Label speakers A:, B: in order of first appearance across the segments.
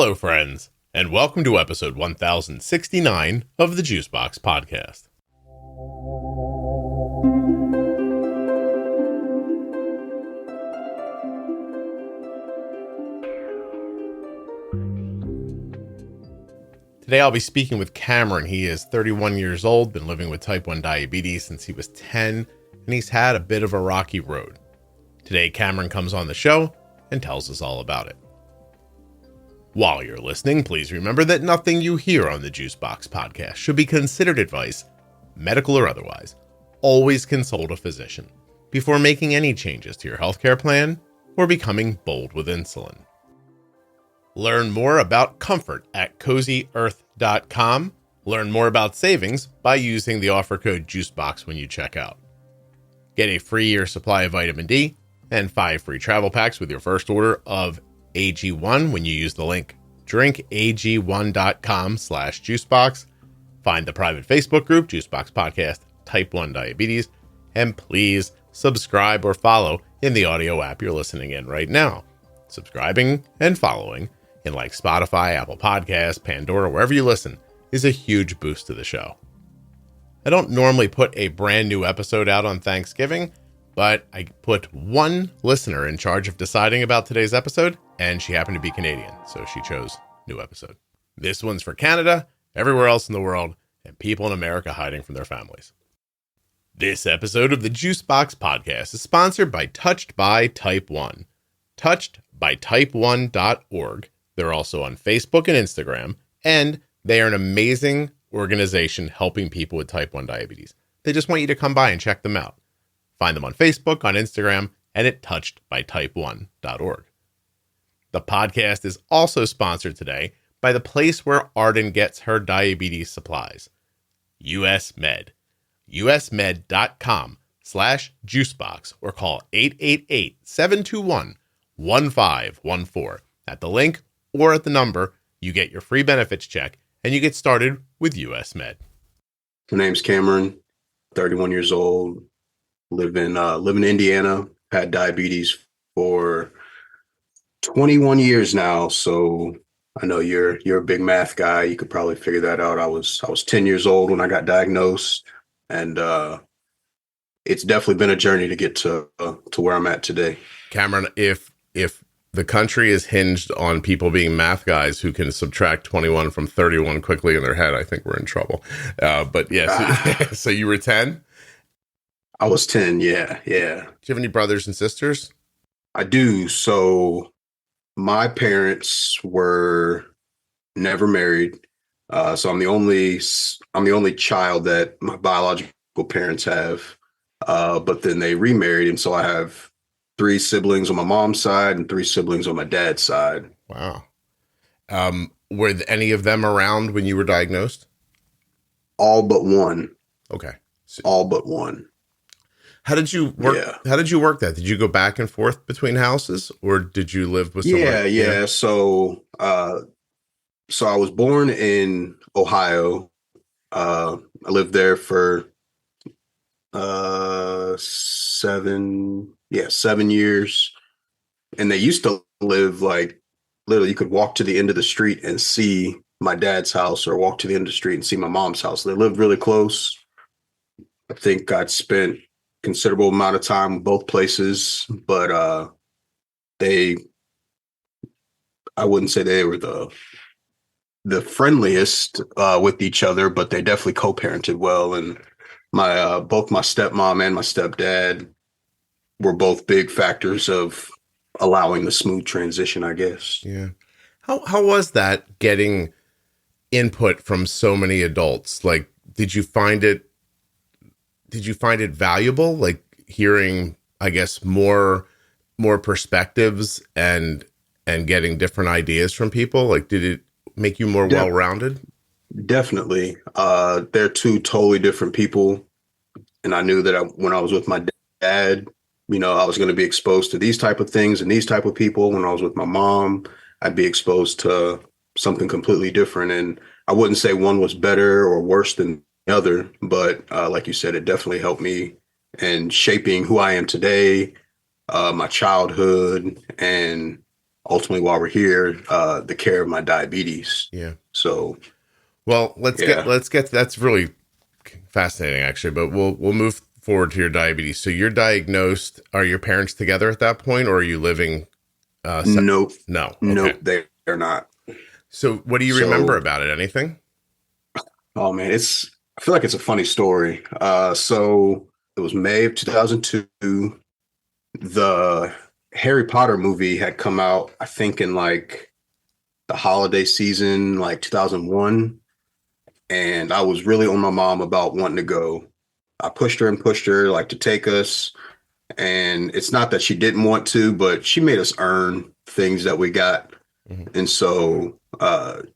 A: Hello, friends, and welcome to episode 1069 of the Juicebox Podcast. Today I'll be speaking with Kamaron. He is 31 years old, been living with type 1 diabetes since he was 10, and he's had a bit of a rocky road. Today Kamaron comes on the show and tells us all about it. While you're listening, please remember that nothing you hear on the Juicebox Podcast should be considered advice, medical or otherwise. Always consult a physician before making any changes to your healthcare plan or becoming bold with insulin. Learn more about comfort at CozyEarth.com. Learn more about savings by using the offer code JUICEBOX when you check out. Get a free year supply of vitamin D and 5 free travel packs with your first order of AG1 when you use the link drinkag1.com/juicebox. Find the private Facebook group, Juicebox Podcast, Type 1 Diabetes, and please subscribe or follow in the audio app you're listening in right now. Subscribing and following in like Spotify, Apple Podcasts, Pandora, wherever you listen, is a huge boost to the show. I don't normally put a brand new episode out on Thanksgiving, but I put one listener in charge of deciding about today's episode, and she happened to be Canadian, so she chose new episode. This one's for Canada, everywhere else in the world, and people in America hiding from their families. This episode of the Juicebox Podcast is sponsored by Touched by Type 1. touchedbytype1.org. They're also on Facebook and Instagram, and they are an amazing organization helping people with type 1 diabetes. They just want you to come by and check them out. Find them on Facebook, on Instagram, and at touchedbytype1.org. The podcast is also sponsored today by the place where Arden gets her diabetes supplies, US Med. usmed.com/juicebox or call 888-721-1514 at the link or at the number. You get your free benefits check and you get started with US Med.
B: My name's Kamaron, 31 years old, live in Indiana, had diabetes for 21 years now. So I know you're a big math guy. You could probably figure that out. I was 10 years old when I got diagnosed, and it's definitely been a journey to get to where I'm at today.
A: Kamaron, if the country is hinged on people being math guys who can subtract 21 from 31 quickly in their head, I think we're in trouble. But yes, so you were 10?
B: I was 10, yeah.
A: Do you have any brothers and sisters?
B: I do. So my parents were never married. So I'm the only child that my biological parents have. But then they remarried, and so I have 3 siblings on my mom's side and 3 siblings on my dad's side.
A: Wow. Were any of them around when you were diagnosed?
B: All but one.
A: Okay.
B: All but one.
A: How did you work? Yeah. How did you work that? Did you go back and forth between houses, or did you live with someone?
B: Yeah. So I was born in Ohio. I lived there for 7 years. And they used to live like literally you could walk to the end of the street and see my dad's house, or walk to the end of the street and see my mom's house. They lived really close. I think I'd spent considerable amount of time in both places, but I wouldn't say they were the friendliest with each other, but they definitely co-parented well. And both my stepmom and my stepdad were both big factors of allowing the smooth transition, I guess.
A: Yeah. How was that, getting input from so many adults? Like, did you find it valuable, like hearing, I guess, more perspectives and getting different ideas from people? Like, did it make you more well-rounded?
B: Definitely. They're 2 totally different people. And I knew that when I was with my dad, I was going to be exposed to these type of things and these type of people. When I was with my mom, I'd be exposed to something completely different. And I wouldn't say one was better or worse than the other, but like you said, it definitely helped me in shaping who I am today, my childhood, and ultimately while we're here, the care of my diabetes.
A: Yeah.
B: So,
A: Well,
B: yeah.
A: let's get that's really fascinating actually, but we'll move forward to your diabetes. So you're diagnosed, are your parents together at that point, or are you living
B: Nope.
A: no. Okay.
B: Nope. They're not.
A: So what do you remember
B: So,
A: about it? Anything?
B: oh man, I feel like it's a funny story. So it was May of 2002. The Harry Potter movie had come out, I think, in like the holiday season, like 2001. And I was really on my mom about wanting to go. I pushed her and pushed her like to take us. And it's not that she didn't want to, but she made us earn things that we got.
A: Mhm.
B: And so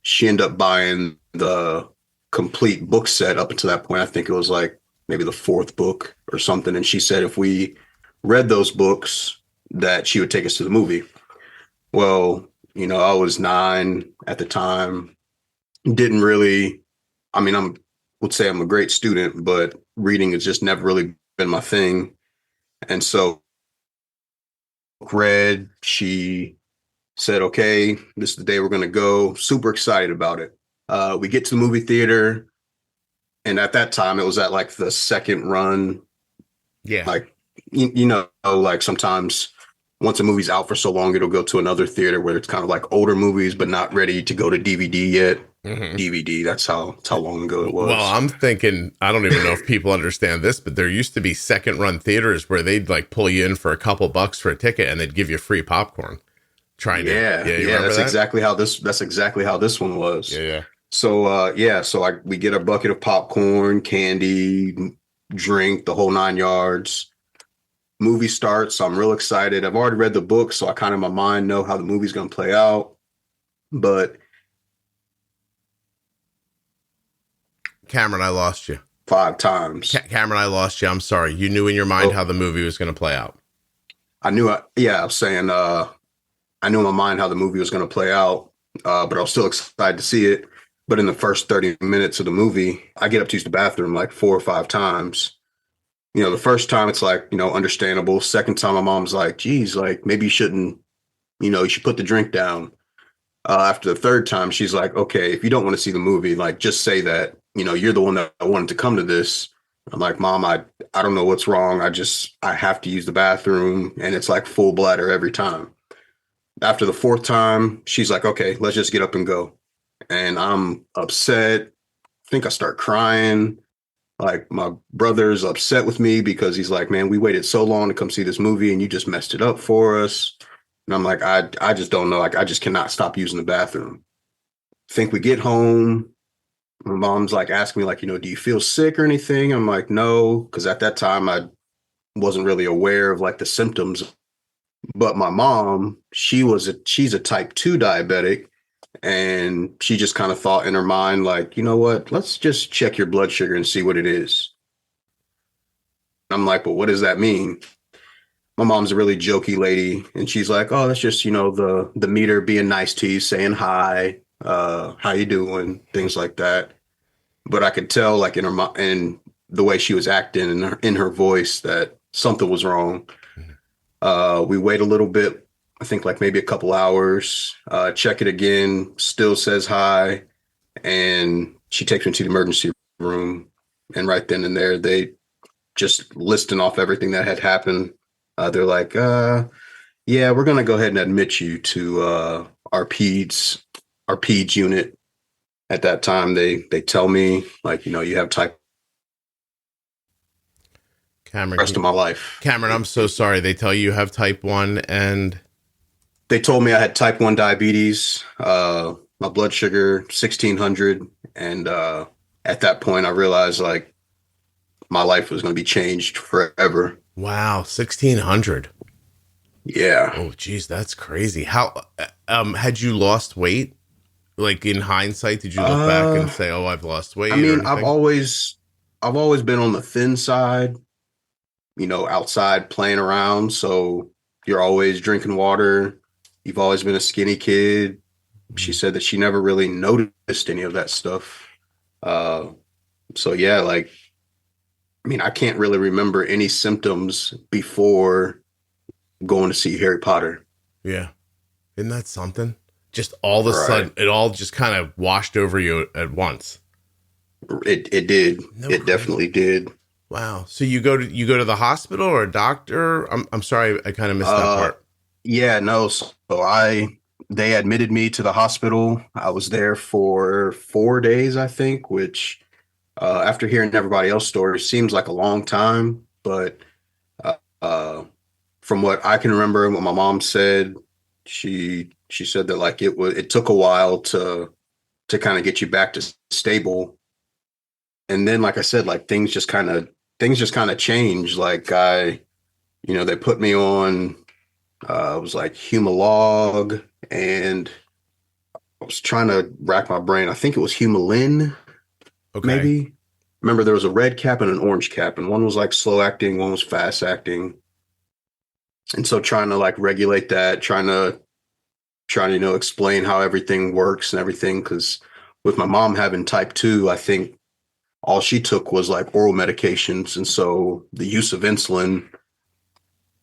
B: she ended up buying the complete book set up until that point. I think it was like maybe the fourth book or something. And she said if we read those books, that she would take us to the movie. Well, I was 9 at the time. Didn't really, I mean, would say I'm a great student, but reading has just never really been my thing. And so read, she said, okay, this is the day we're going to go. Super excited about it. We get to the movie theater. And at that time, it was at like the second run.
A: Yeah.
B: Like, like sometimes once a movie's out for so long, it'll go to another theater where it's kind of like older movies, but not ready to go to DVD yet.
A: Mhm.
B: DVD, that's how long ago it was.
A: Well, I'm thinking, I don't even know if people understand this, but there used to be second run theaters where they'd like pull you in for a couple bucks for a ticket and they'd give you free popcorn.
B: Yeah, that's exactly how this one was.
A: Yeah.
B: So we get a bucket of popcorn, candy, drink, the whole 9 yards. Movie starts. So I'm real excited. I've already read the book, so I kind of in my mind know how the movie's gonna play out. But
A: Cameron, I lost you.
B: 5 times.
A: Cameron, I lost you. I'm sorry. You knew in your mind how the movie was going to play out.
B: I was saying I knew in my mind how the movie was going to play out, but I was still excited to see it. But in the first 30 minutes of the movie, I get up to use the bathroom like 4 or 5 times. The first time it's like, understandable. Second time, my mom's like, geez, like maybe you shouldn't, you should put the drink down. After the third time, she's like, okay, if you don't want to see the movie, like just say that, you're the one that wanted to come to this. I'm like, Mom, I don't know what's wrong. I have to use the bathroom. And it's like full bladder every time. After the fourth time, she's like, okay, let's just get up and go. And I'm upset. I think I start crying. Like my brother's upset with me because he's like, man, we waited so long to come see this movie and you just messed it up for us. And I'm like, I just don't know. Like, I just cannot stop using the bathroom. Think we get home. My mom's like asking me like, do you feel sick or anything? I'm like, no, because at that time I wasn't really aware of like the symptoms. But my mom, she's a type 2 diabetic. And she just kind of thought in her mind, like, you know what, let's just check your blood sugar and see what it is. I'm like, but what does that mean? My mom's a really jokey lady. And she's like, oh, that's just, the meter being nice to you, saying hi, how you doing, things like that. But I could tell like in the way she was acting and in her voice that something was wrong. We wait a little bit. I think like maybe a couple hours, check it again, still says hi. And she takes me to the emergency room. And right then and there, they just listing off everything that had happened. They're like, yeah, we're going to go ahead and admit you to our peds unit. At that time, they tell me like, you have type
A: Cameron,
B: rest of my life.
A: Cameron, I'm so sorry. They tell you have type 1 and
B: they told me I had type 1 diabetes, my blood sugar 1600. And at that point, I realized like my life was going to be changed forever.
A: Wow, 1600.
B: Yeah.
A: Oh, geez, that's crazy. How had you lost weight? Like in hindsight, did you look back and say, "Oh, I've lost weight"?
B: I mean, I've always been on the thin side, outside playing around. So you're always drinking water. You've always been a skinny kid. She said that she never really noticed any of that stuff. So yeah, like, I mean, I can't really remember any symptoms before going to see Harry Potter.
A: Yeah. Isn't that something? Just all of a
B: Right.
A: sudden, it all just kind of washed over you at once.
B: It did.
A: No,
B: It
A: crazy.
B: definitely did.
A: Wow. So you go to the hospital or a doctor? I'm sorry, I kind of missed that
B: Uh,
A: part.
B: yeah, no. So they admitted me to the hospital. I was there for 4 days, I think, which after hearing everybody else's story, seems like a long time. But uh, uh, from what I can remember, what my mom said, she said that like it took a while to kind of get you back to stable. And then, like I said, like things just kind of changed. Like they put me on. It was like Humalog, and I was trying to rack my brain. I think it was Humalin,
A: Okay.
B: maybe. Remember, there was a red cap and an orange cap, and one was like slow acting, one was fast acting. And so trying to like regulate that, trying to explain how everything works and everything. Because with my mom having type 2, I think all she took was like oral medications, and so the use of insulin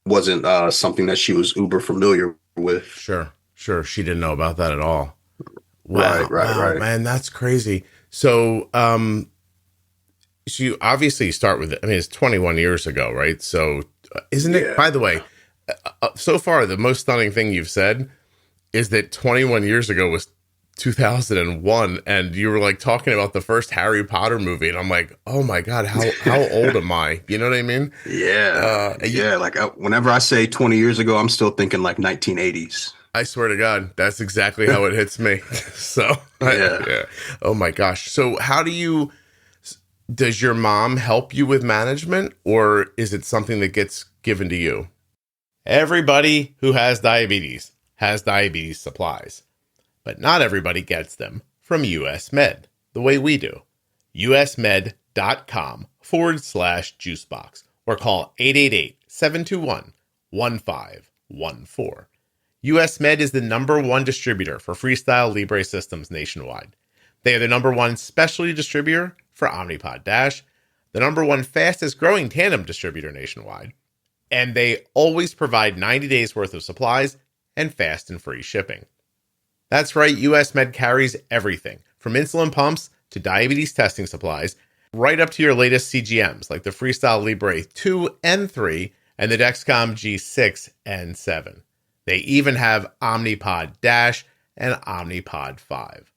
B: wasn't something that she was uber familiar with.
A: Sure. Sure. She didn't know about that at all.
B: Right,
A: Wow.
B: right,
A: Wow,
B: right.
A: man, that's crazy. So you obviously start with, I mean, it's 21 years ago, right? So isn't it,
B: Yeah.
A: by the way, so far, the most stunning thing you've said is that 21 years ago was 2001, and you were like talking about the first Harry Potter movie, and I'm like, oh my God, how old am I? You know what I mean?
B: Yeah.
A: You,
B: Yeah. Like whenever I say 20 years ago, I'm still thinking like 1980s.
A: I swear to God, that's exactly how it hits me. So,
B: Yeah.
A: yeah. Oh my gosh. So, does your mom help you with management, or is it something that gets given to you? Everybody who has diabetes supplies, but not everybody gets them from US Med the way we do. usmed.com/juicebox or call 888-721-1514. US Med is the #1 distributor for Freestyle Libre systems nationwide. They are the #1 specialty distributor for Omnipod DASH, the #1 fastest growing tandem distributor nationwide, and they always provide 90 days worth of supplies and fast and free shipping. That's right, US Med carries everything from insulin pumps to diabetes testing supplies, right up to your latest CGMs like the Freestyle Libre 2 and 3 and the Dexcom G6 and 7. They even have Omnipod DASH and Omnipod 5.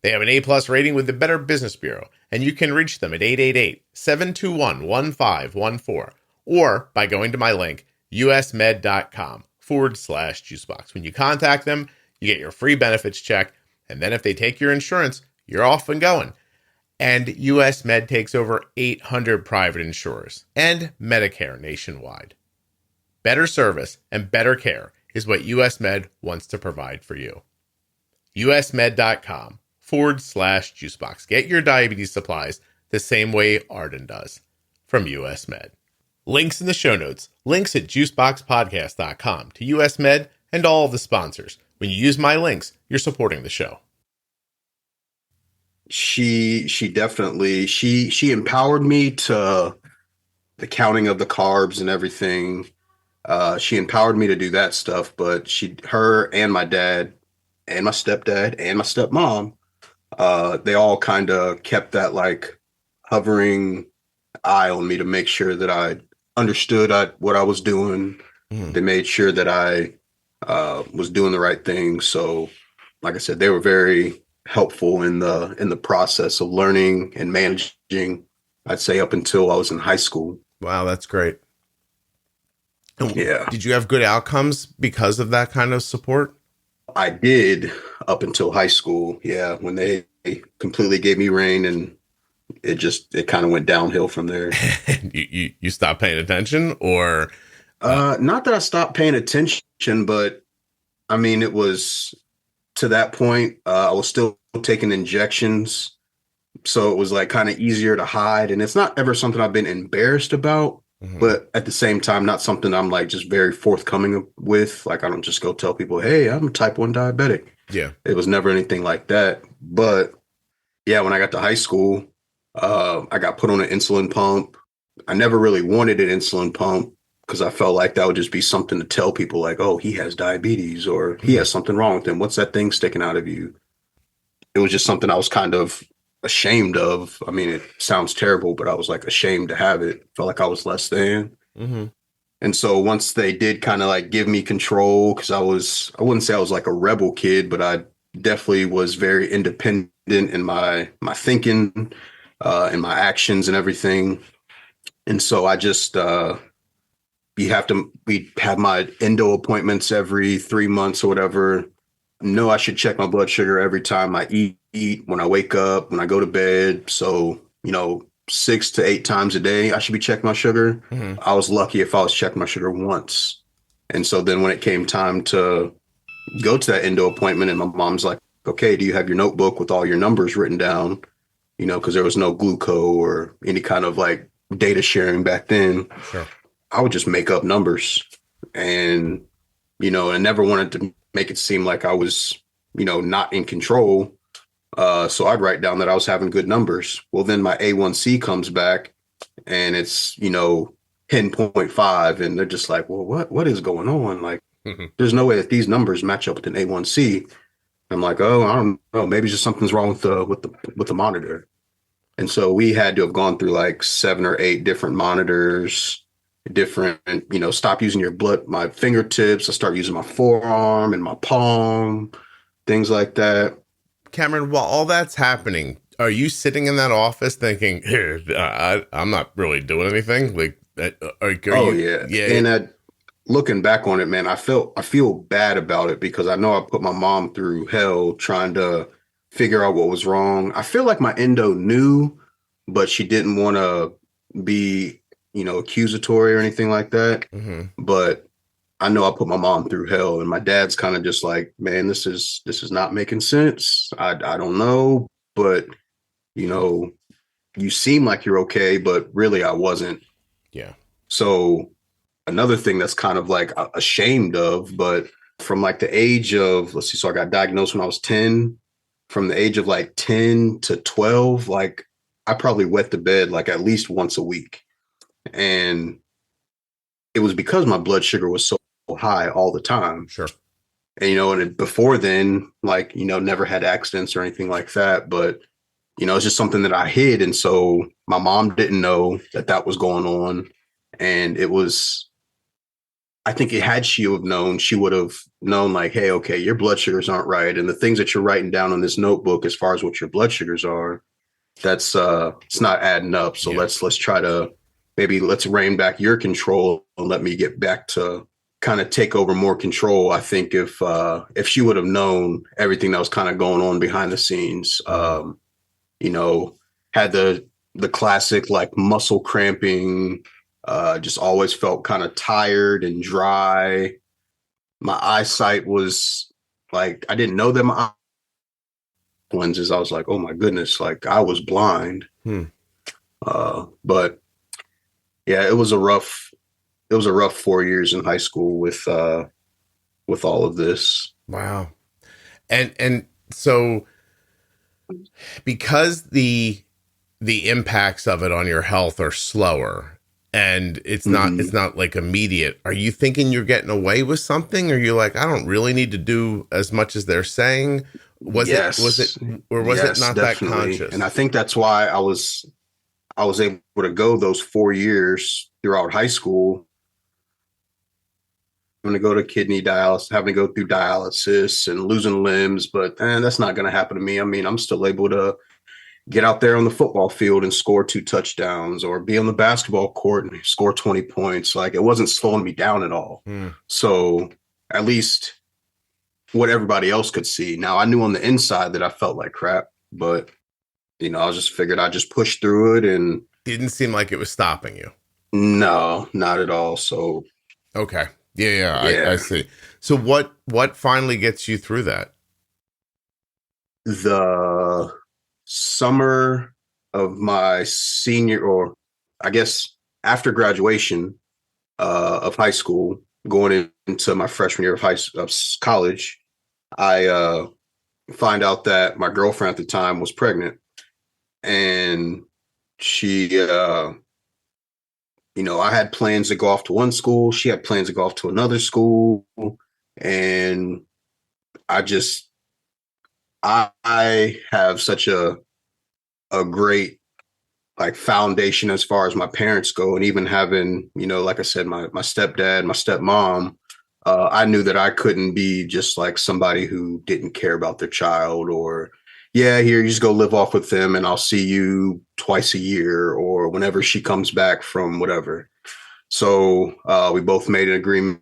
A: They have an A+ rating with the Better Business Bureau, and you can reach them at 888-721-1514 or by going to my link, usmed.com/juicebox. When you contact them, you get your free benefits check, and then if they take your insurance, you're off and going. And US Med takes over 800 private insurers and Medicare nationwide. Better service and better care is what US Med wants to provide for you. usmed.com/juicebox. Get your diabetes supplies the same way Arden does from US Med. Links in the show notes. Links at juiceboxpodcast.com to US Med and all of the sponsors. When you use my links, you're supporting the show.
B: She definitely she empowered me to the counting of the carbs and everything. She empowered me to do that stuff, but her and my dad and my stepdad and my stepmom, they all kind of kept that like hovering eye on me to make sure that I understood what I was doing.
A: Mm.
B: They made sure that I was doing the right thing. So, like I said, they were very helpful in the process of learning and managing. I'd say up until I was in high school.
A: Wow, that's great. And
B: Yeah,
A: did you have good outcomes because of that kind of support?
B: I did up until high school. Yeah, when they completely gave me rein, and it kind of went downhill from there.
A: you stopped paying attention, or
B: Not that I stopped paying attention, but I mean, it was to that point. I was still taking injections, so it was like kind of easier to hide. And it's not ever something I've been embarrassed about,
A: Mhm.
B: but at the same time, not something I'm like just very forthcoming with. Like, I don't just go tell people, "Hey, I'm a type 1 diabetic."
A: Yeah.
B: It was never anything like that. But yeah, when I got to high school, I got put on an insulin pump. I never really wanted an insulin pump. because I felt like that would just be something to tell people like, oh, he has diabetes or he has something wrong with him. What's that thing sticking out of you? It was just something I was kind of ashamed of. I mean, it sounds terrible, but I was like ashamed to have it. Felt like I was less than.
A: Mm-hmm.
B: And so once they did kind of like give me control, because I wouldn't say I was like a rebel kid, but I definitely was very independent in my thinking, and my actions and everything. And so I just we have my endo appointments every 3 months or whatever. No, I should check my blood sugar every time I eat, when I wake up, when I go to bed. So, 6 to 8 times a day, I should be checking my sugar.
A: Mm-hmm.
B: I was lucky if I was checking my sugar once. And so then when it came time to go to that endo appointment, and my mom's like, okay, do you have your notebook with all your numbers written down? Because there was no glucose or any kind of like data sharing back then.
A: Sure.
B: I would just make up numbers, and, I never wanted to make it seem like I was, not in control. So I'd write down that I was having good numbers. Well, then my A1C comes back and it's, 10.5. And they're just like, well, what is going on? Like, there's no way that these numbers match up with an A1C. I'm like, oh, I don't know. Maybe just something's wrong with the monitor. And so we had to have gone through like 7 or 8 different monitors, different, stop using my fingertips. I start using my forearm and my palm, things like that.
A: Kamaron, while all that's happening, are you sitting in that office thinking, I'm not really doing anything? Like,
B: Yeah. And looking back on it, man, I feel bad about it, because I know I put my mom through hell trying to figure out what was wrong. I feel like my endo knew, but she didn't want to be, accusatory or anything like that.
A: Mm-hmm.
B: But I know I put my mom through hell, and my dad's kind of just like, man, this is not making sense. I don't know, but you seem like you're okay, but really I wasn't.
A: Yeah.
B: So another thing that's kind of like ashamed of, but from like the age of, let's see, so I got diagnosed when I was 10. From the age of like 10 to 12, like I probably wet the bed like at least once a week. And it was because my blood sugar was so high all the time.
A: Sure.
B: And, and before then, like, never had accidents or anything like that. But, it's just something that I hid. And so my mom didn't know that was going on. And it was, I think had she have known, she would have known like, hey, okay, your blood sugars aren't right. And the things that you're writing down on this notebook, as far as what your blood sugars are, that's it's not adding up. So let's try to let's rein back your control and let me get back to kind of take over more control. I think if she would have known everything that was kind of going on behind the scenes, had the classic like muscle cramping, just always felt kind of tired and dry. My eyesight was like, I didn't know that my lenses. I was like, oh my goodness, like I was blind. But yeah, it was a rough 4 years in high school with all of this.
A: Wow. And so because the impacts of it on your health are slower, and it's not like immediate, are you thinking you're getting away with something? Or are you like, I don't really need to do as much as they're saying? Was it not definitely that conscious?
B: And I think that's why I was able to go those 4 years throughout high school. I'm going to go to kidney dialysis, having to go through dialysis and losing limbs, but that's not going to happen to me. I mean, I'm still able to get out there on the football field and score 2 touchdowns, or be on the basketball court and score 20 points. Like, it wasn't slowing me down at all. So at least what everybody else could see. Now, I knew on the inside that I felt like crap, but I just figured I'd just push through it. And
A: didn't seem like it was stopping you.
B: No, not at all. So
A: okay. Yeah. I see. So what finally gets you through that?
B: The summer of my senior, or I guess after graduation of high school, going into my freshman year of college, I find out that my girlfriend at the time was pregnant, and she I had plans to go off to one school. She had plans to go off to another school. And I have such a great like foundation as far as my parents go. And even having, like I said, my stepdad, my stepmom, I knew that I couldn't be just like somebody who didn't care about their child or, yeah, here, you just go live off with them and I'll see you twice a year or whenever she comes back from whatever. So we both made an agreement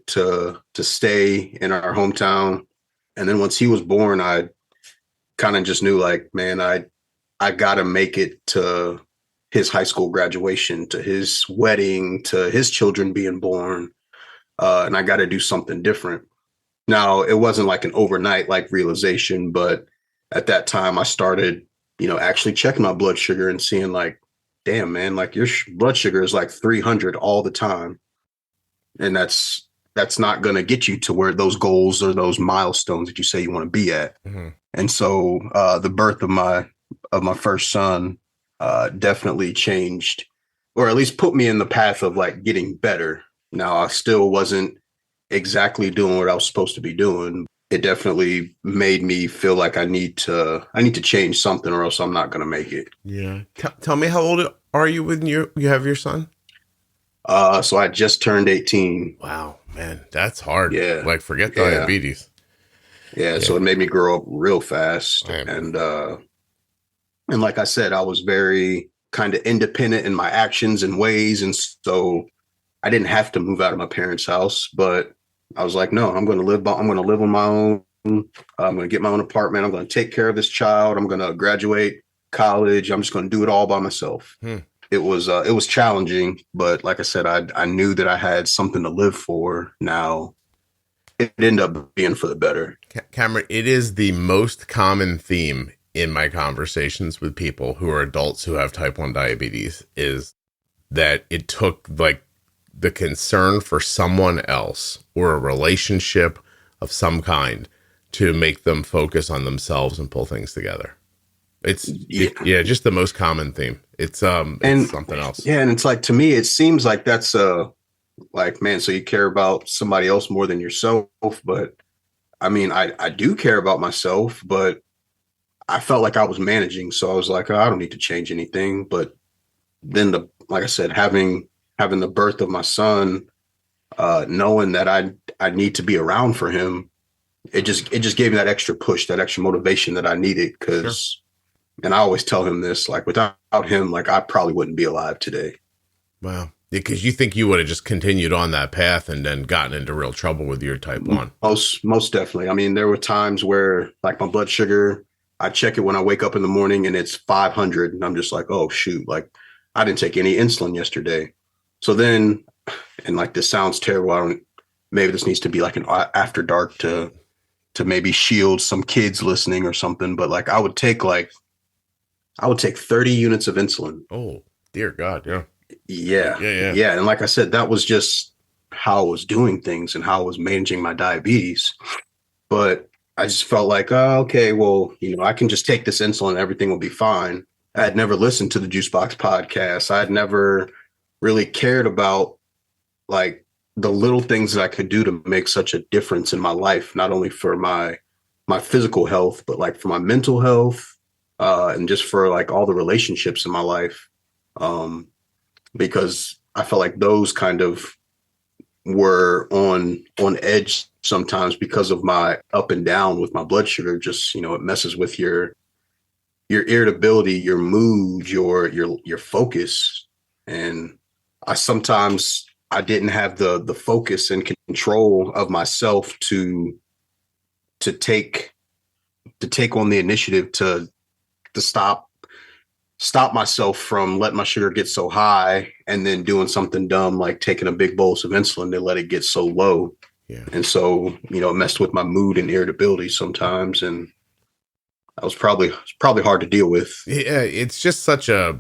B: to stay in our hometown. And then once he was born, I kind of just knew like, man, I got to make it to his high school graduation, to his wedding, to his children being born. And I got to do something different. Now, it wasn't like an overnight like realization, but at that time I started, actually checking my blood sugar and seeing like, damn, man, like your blood sugar is like 300 all the time. And that's not going to get you to where those goals or those milestones that you say you want to be at. Mm-hmm. And so the birth of my first son definitely changed, or at least put me in the path of like getting better. Now, I still wasn't exactly doing what I was supposed to be doing. It definitely made me feel like I need to change something or else I'm not going to make it.
A: Yeah. Tell me, how old are you when you have your son?
B: So I just turned 18.
A: Wow, man, that's hard.
B: Yeah.
A: Like forget diabetes.
B: Yeah. So it made me grow up real fast. And like I said, I was very kind of independent in my actions and ways. And so I didn't have to move out of my parents' house, but I was like, no, I'm going to live on my own. I'm going to get my own apartment. I'm going to take care of this child. I'm going to graduate college. I'm just going to do it all by myself. It was challenging, but like I said, I knew that I had something to live for. Now it ended up being for the better.
A: Kamaron, it is the most common theme in my conversations with people who are adults who have type 1 diabetes is that it took like the concern for someone else or a relationship of some kind to make them focus on themselves and pull things together. It's just the most common theme. It's something else.
B: Yeah. And it's like, to me, it seems like that's like, man, so you care about somebody else more than yourself. But I mean, I do care about myself, but I felt like I was managing. So I was like, oh, I don't need to change anything. But then like I said, having the birth of my son, knowing that I need to be around for him, it just gave me that extra push, that extra motivation that I needed. Because, and I always tell him this, like without him, like I probably wouldn't be alive today.
A: Wow. Because you think you would have just continued on that path and then gotten into real trouble with your type 1.
B: Most definitely. I mean, there were times where like my blood sugar, I check it when I wake up in the morning and it's 500 and I'm just like, oh shoot, like I didn't take any insulin yesterday. So then, and like this sounds terrible, maybe this needs to be like an after dark to maybe shield some kids listening or something, but like I would take 30 units of insulin.
A: Oh, dear God. Yeah.
B: Yeah. And like I said, that was just how I was doing things and how I was managing my diabetes. But I just felt like, oh, okay, well, I can just take this insulin and everything will be fine. I had never listened to the Juicebox podcast. I had never really cared about like the little things that I could do to make such a difference in my life, not only for my physical health, but like for my mental health, and just for like all the relationships in my life. Because I felt like those kind of were on edge sometimes because of my up and down with my blood sugar. Just, it messes with your irritability, your mood, your focus. And I didn't have the focus and control of myself to take on the initiative to stop myself from letting my sugar get so high and then doing something dumb like taking a big bolus of insulin to let it get so low.
A: Yeah.
B: And so, it messed with my mood and irritability sometimes. And that was probably hard to deal with.
A: Yeah. It's just such a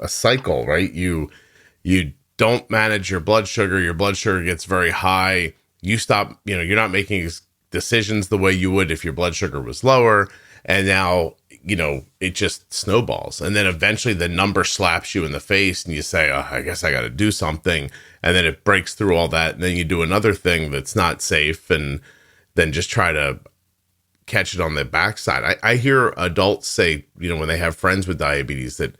A: cycle, right? You don't manage your blood sugar gets very high. You stop, you're not making decisions the way you would if your blood sugar was lower. And now it just snowballs. And then eventually the number slaps you in the face and you say, oh, I guess I got to do something. And then it breaks through all that. And then you do another thing that's not safe and then just try to catch it on the backside. I hear adults say, when they have friends with diabetes that,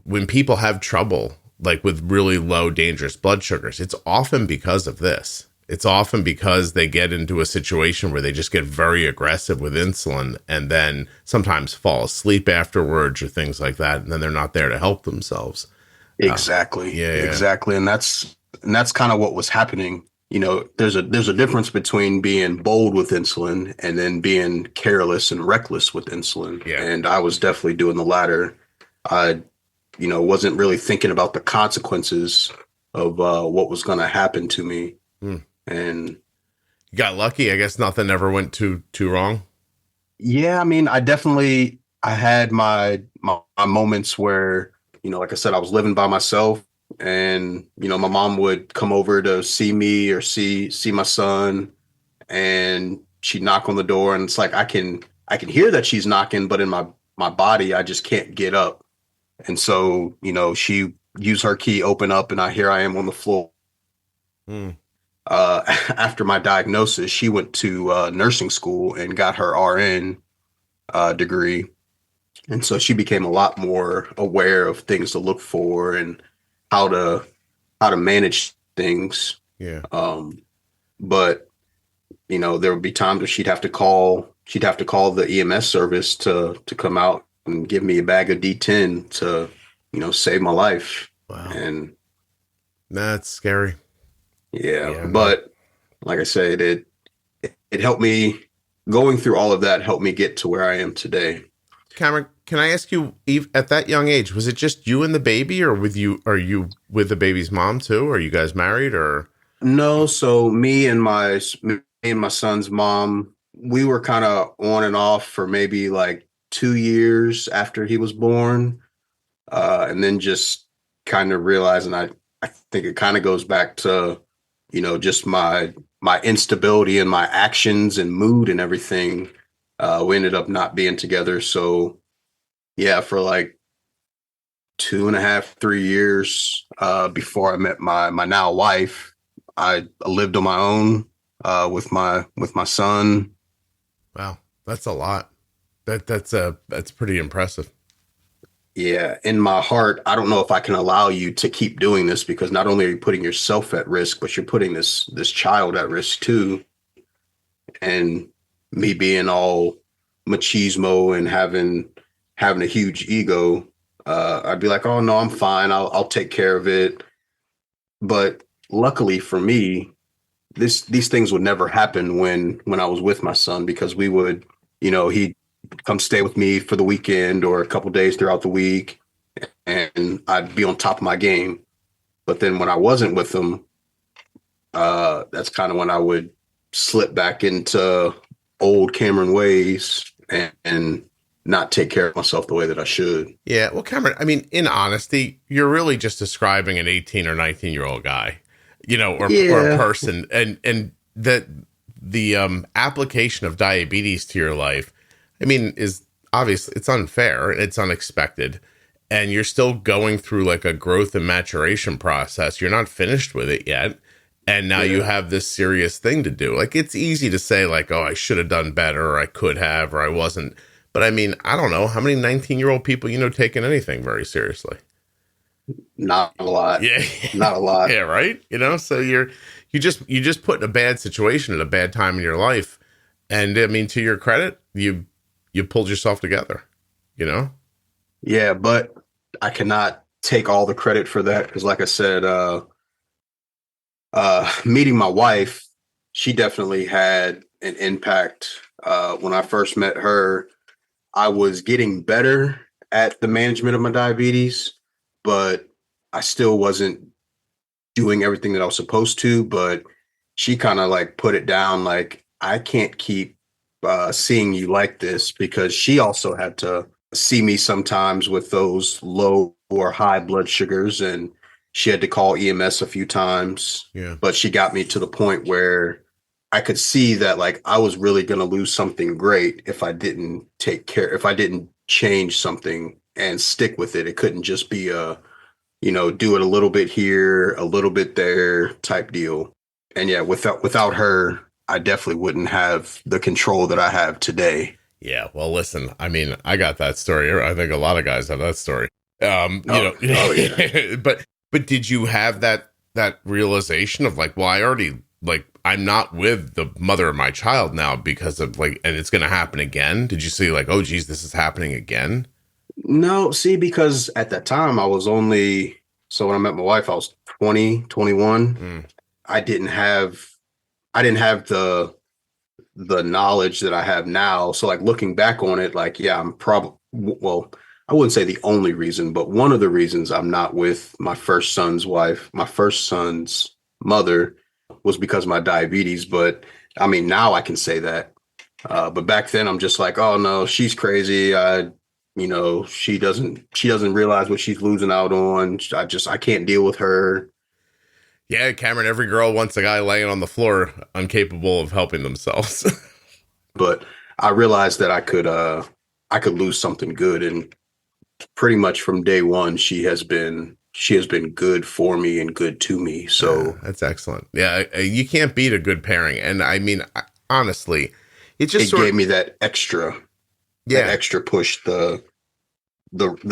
A: when people have trouble, like with really low dangerous blood sugars, it's often because of this. It's often because they get into a situation where they just get very aggressive with insulin and then sometimes fall asleep afterwards or things like that. And then they're not there to help themselves.
B: Exactly. Exactly. And that's kind of what was happening. There's a difference between being bold with insulin and then being careless and reckless with insulin.
A: Yeah.
B: And I was definitely doing the latter. I, wasn't really thinking about the consequences of what was going to happen to me. And
A: you got lucky. I guess nothing ever went too wrong.
B: Yeah, I mean, I had my moments where, like I said, I was living by myself, and my mom would come over to see me or see my son, and she'd knock on the door, and it's like I can hear that she's knocking, but in my body I just can't get up. And so, she used her key, open up, and here I am on the floor. After my diagnosis, she went to nursing school and got her RN degree. And so she became a lot more aware of things to look for and how to manage things.
A: Yeah.
B: But there would be times where she'd have to call the EMS service to come out and give me a bag of D10 to, save my life.
A: Wow.
B: And
A: that's scary.
B: Yeah, but like I said, it helped me. Going through all of that helped me get to where I am today.
A: Kamaron, can I ask you, at that young age, was it just you and the baby, or are you with the baby's mom too? Are you guys married, or?
B: No, so me and my son's mom, we were kind of on and off for maybe like 2 years after he was born, and then just kind of realizing I think it kind of goes back to just my instability and my actions and mood and everything. We ended up not being together. So yeah, for like 2.5, 3 years before I met my now wife, I lived on my own with my son.
A: Wow, that's a lot. That's pretty impressive.
B: Yeah, in my heart, I don't know if I can allow you to keep doing this, because not only are you putting yourself at risk, but you're putting this child at risk too. And me being all machismo and having a huge ego, I'd be like, oh no, I'm fine. I'll take care of it. But luckily for me, these things would never happen when I was with my son, because we would, he'd come stay with me for the weekend or a couple days throughout the week, and I'd be on top of my game. But then when I wasn't with him, that's kind of when I would slip back into old Kamaron ways and not take care of myself the way that I should.
A: Yeah. Well, Kamaron, I mean, in honesty, you're really just describing an 18 or 19-year-old guy, or a person, and the application of diabetes to your life, I mean, is obviously, it's unfair, it's unexpected, and you're still going through like a growth and maturation process. You're not finished with it yet. And now you have this serious thing to do. Like, it's easy to say like, oh, I should have done better, or I could have, or I wasn't. But I mean, I don't know how many 19-year-old people, taking anything very seriously.
B: Not a lot.
A: Yeah.
B: Not a lot.
A: Yeah. Right. So you just put in a bad situation at a bad time in your life. And I mean, to your credit, you pulled yourself together,
B: Yeah, but I cannot take all the credit for that, because like I said, meeting my wife, she definitely had an impact. When I first met her, I was getting better at the management of my diabetes, but I still wasn't doing everything that I was supposed to. But she kind of like put it down, like, I can't keep seeing you like this, because she also had to see me sometimes with those low or high blood sugars, and she had to call EMS a few times.
A: Yeah.
B: But she got me to the point where I could see that like I was really going to lose something great if I didn't if I didn't change something and stick with it. It couldn't just be do it a little bit here, a little bit there type deal. And yeah, without her, I definitely wouldn't have the control that I have today.
A: Yeah, well, listen, I mean, I got that story. I think a lot of guys have that story.
B: Yeah.
A: But did you have that realization of like, well, I already like I'm not with the mother of my child now because of like, and it's going to happen again? Did you see like, oh, geez, this is happening again?
B: No, see, because at that time so when I met my wife, I was 20, 21.
A: Mm.
B: I didn't have the knowledge that I have now. So like looking back on it, like, yeah, I'm probably, well, I wouldn't say the only reason, but one of the reasons I'm not with my first son's wife, my first son's mother, was because of my diabetes. But I mean, now I can say that. But back then I'm just like, oh no, she's crazy. She doesn't realize what she's losing out on. I can't deal with her.
A: Yeah, Cameron, every girl wants a guy laying on the floor, incapable of helping themselves.
B: But I realized that I could lose something good, and pretty much from day one, she has been good for me and good to me. So
A: that's excellent. Yeah, you can't beat a good pairing. And I mean, honestly, it
B: gave me that extra push, the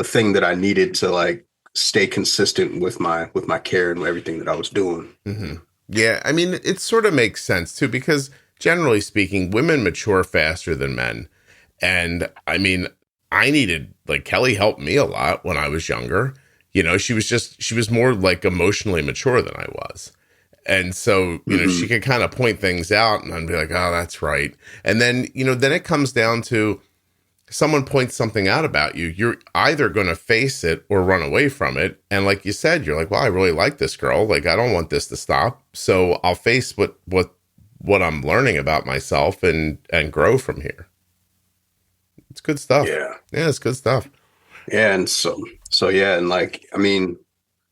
B: thing that I needed to like stay consistent with my care and everything that I was doing.
A: Mm-hmm. Yeah, I mean, it sort of makes sense too, because generally speaking, women mature faster than men. And I mean, I needed, like, Kelly helped me a lot when I was younger. She was more like emotionally mature than I was. And so, she could kind of point things out and I'd be like, oh, that's right. And then, then it comes down to someone points something out about you. You're either going to face it or run away from it. And like you said, you're like, well, I really like this girl. Like, I don't want this to stop. So I'll face what I'm learning about myself and grow from here. It's good stuff.
B: Yeah,
A: it's good stuff.
B: Yeah. And so yeah. And like, I mean,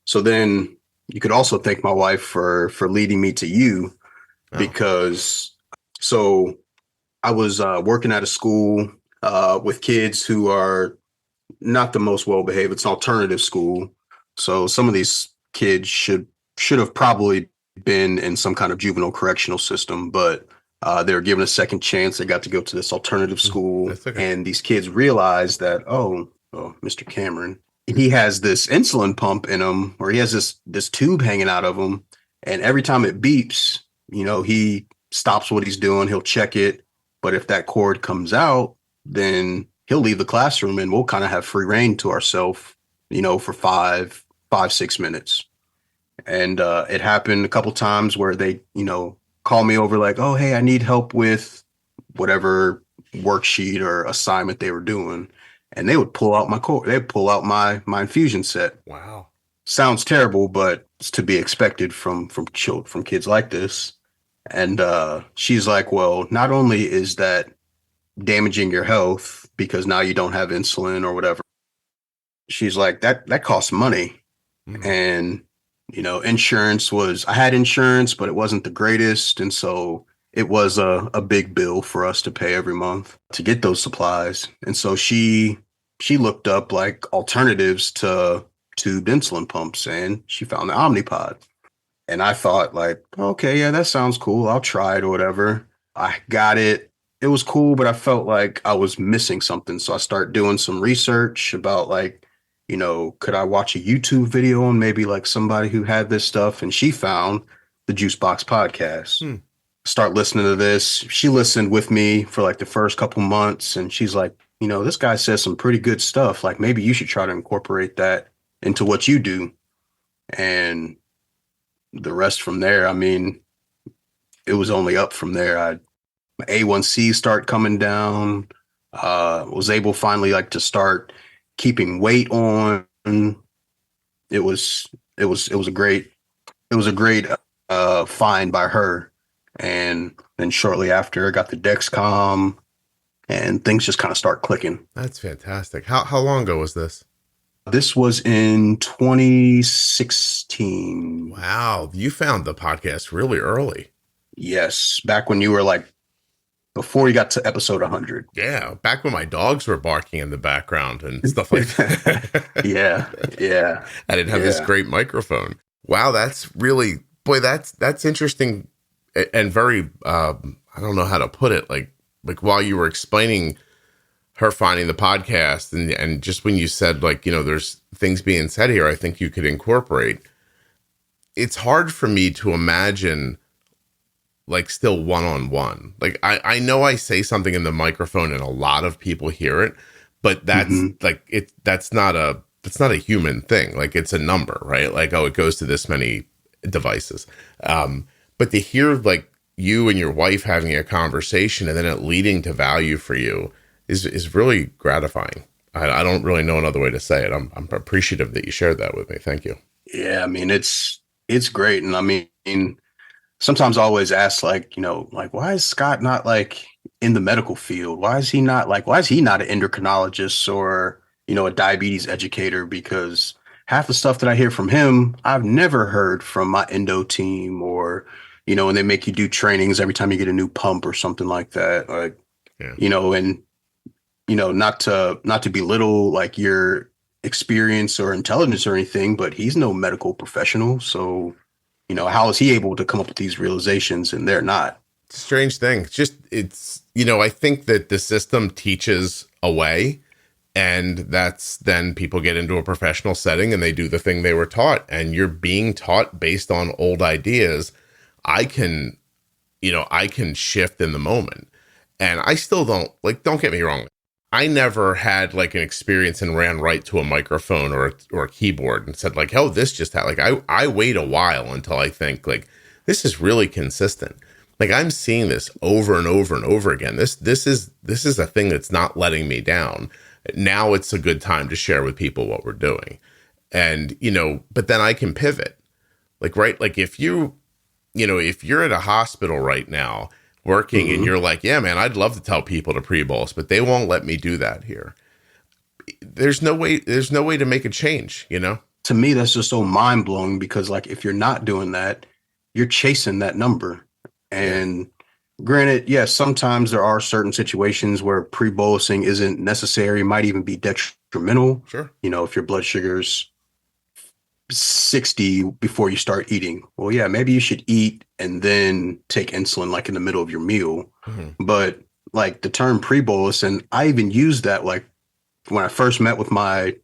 B: so then you could also thank my wife for leading me to you, because so I was working at a school with kids who are not the most well-behaved. It's an alternative school. So some of these kids should have probably been in some kind of juvenile correctional system, but they were given a second chance. They got to go to this alternative school. Okay. And these kids realized that, Mr. Kamaron, he has this insulin pump in him, or he has this tube hanging out of him. And every time it beeps, he stops what he's doing. He'll check it. But if that cord comes out, then he'll leave the classroom and we'll kind of have free reign to ourselves, for 5-6 minutes. And it happened a couple times where they, call me over like, oh, hey, I need help with whatever worksheet or assignment they were doing. And they would pull out my cord. They'd pull out my infusion set.
A: Wow.
B: Sounds terrible, but it's to be expected from kids like this. And she's like, well, not only is that damaging your health because now you don't have insulin or whatever, she's like, that costs money. Mm-hmm. And I had insurance, but it wasn't the greatest. And so it was a big bill for us to pay every month to get those supplies. And so she looked up like alternatives to tubed insulin pumps, and she found the Omnipod. And I thought like, okay, yeah, that sounds cool. I'll try it or whatever. I got it. It was cool, but I felt like I was missing something. So I started doing some research about like, could I watch a YouTube video on maybe like somebody who had this stuff? And she found the Juicebox Podcast. Start listening to this. She listened with me for like the first couple months, and she's like, this guy says some pretty good stuff. Like maybe you should try to incorporate that into what you do. And the rest from there, I mean, it was only up from there. My A1C start coming down. Was able finally like to start keeping weight on. It was a great find by her. And then shortly after, I got the Dexcom, and things just kind of start clicking.
A: That's fantastic. How long ago was this?
B: This was in 2016.
A: Wow, you found the podcast really early.
B: Yes, back when you were like before you got to episode 100.
A: Yeah, back when my dogs were barking in the background and stuff like that.
B: Yeah, yeah,
A: I didn't have this
B: yeah.
A: great microphone. Wow, that's really, boy, that's interesting and very I don't know how to put it. Like while you were explaining her finding the podcast and just when you said like, there's things being said here, I think you could incorporate. It's hard for me to imagine like still one-on-one. Like I know I say something in the microphone and a lot of people hear it, but that's
B: Hmm.
A: like that's not a human thing. Like it's a number, right? Like, oh, it goes to this many devices. But to hear like you and your wife having a conversation and then it leading to value for you is really gratifying. I don't really know another way to say it. I'm appreciative that you shared that with me. Thank you.
B: Yeah, I mean it's great, and I mean sometimes I always ask like like why is Scott not like in the medical field? Why is he not an endocrinologist or a diabetes educator? Because half the stuff that I hear from him, I've never heard from my endo team or when they make you do trainings every time you get a new pump or something like that. Like,
A: Yeah.
B: and not to belittle like your experience or intelligence or anything, but he's no medical professional. So, how is he able to come up with these realizations and they're not?
A: It's a strange thing. I think that the system teaches a way, and that's then people get into a professional setting and they do the thing they were taught, and you're being taught based on old ideas. I can, I can shift in the moment, and I still don't get me wrong. I never had like an experience and ran right to a microphone or a keyboard and said like, oh, this just had like, I wait a while until I think like, this is really consistent. Like I'm seeing this over and over and over again. This is a thing that's not letting me down. Now it's a good time to share with people what we're doing. And, but then I can pivot. Like, right. Like if you're at a hospital right now working and
B: Hmm.
A: you're like, yeah, man, I'd love to tell people to pre-bolus, but they won't let me do that here. There's no way to make a change.
B: To me, that's just so mind blowing because, like, if you're not doing that, you're chasing that number.
A: Yeah,
B: And granted, yes, sometimes there are certain situations where pre bolusing isn't necessary, might even be detrimental.
A: sure.
B: If your blood sugar's 60 before you start eating, well, yeah, maybe you should eat and then take insulin like in the middle of your meal.
A: Hmm.
B: But like the term pre bolus, and I even used that like when I first met with my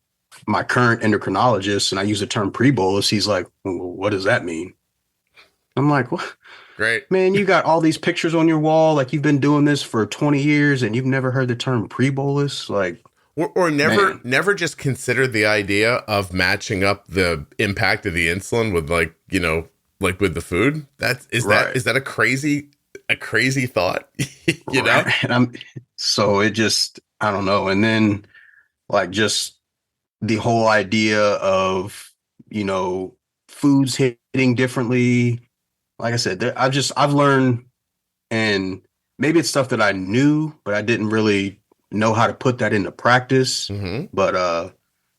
B: current endocrinologist and I use the term pre-bolus, he's like, well, what does that mean? I'm like, what?
A: Great.
B: Man, you got all these pictures on your wall. Like you've been doing this for 20 years and you've never heard the term pre-bolus. Like,
A: Or never
B: man,
A: never just considered the idea of matching up the impact of the insulin with like, like with the food.
B: right.
A: Is that a crazy thought? you know?
B: Right. And so it just, I don't know. And then like just the whole idea of, foods hitting differently. Like I said, I've learned, and maybe it's stuff that I knew, but I didn't really know how to put that into practice.
A: Hmm.
B: But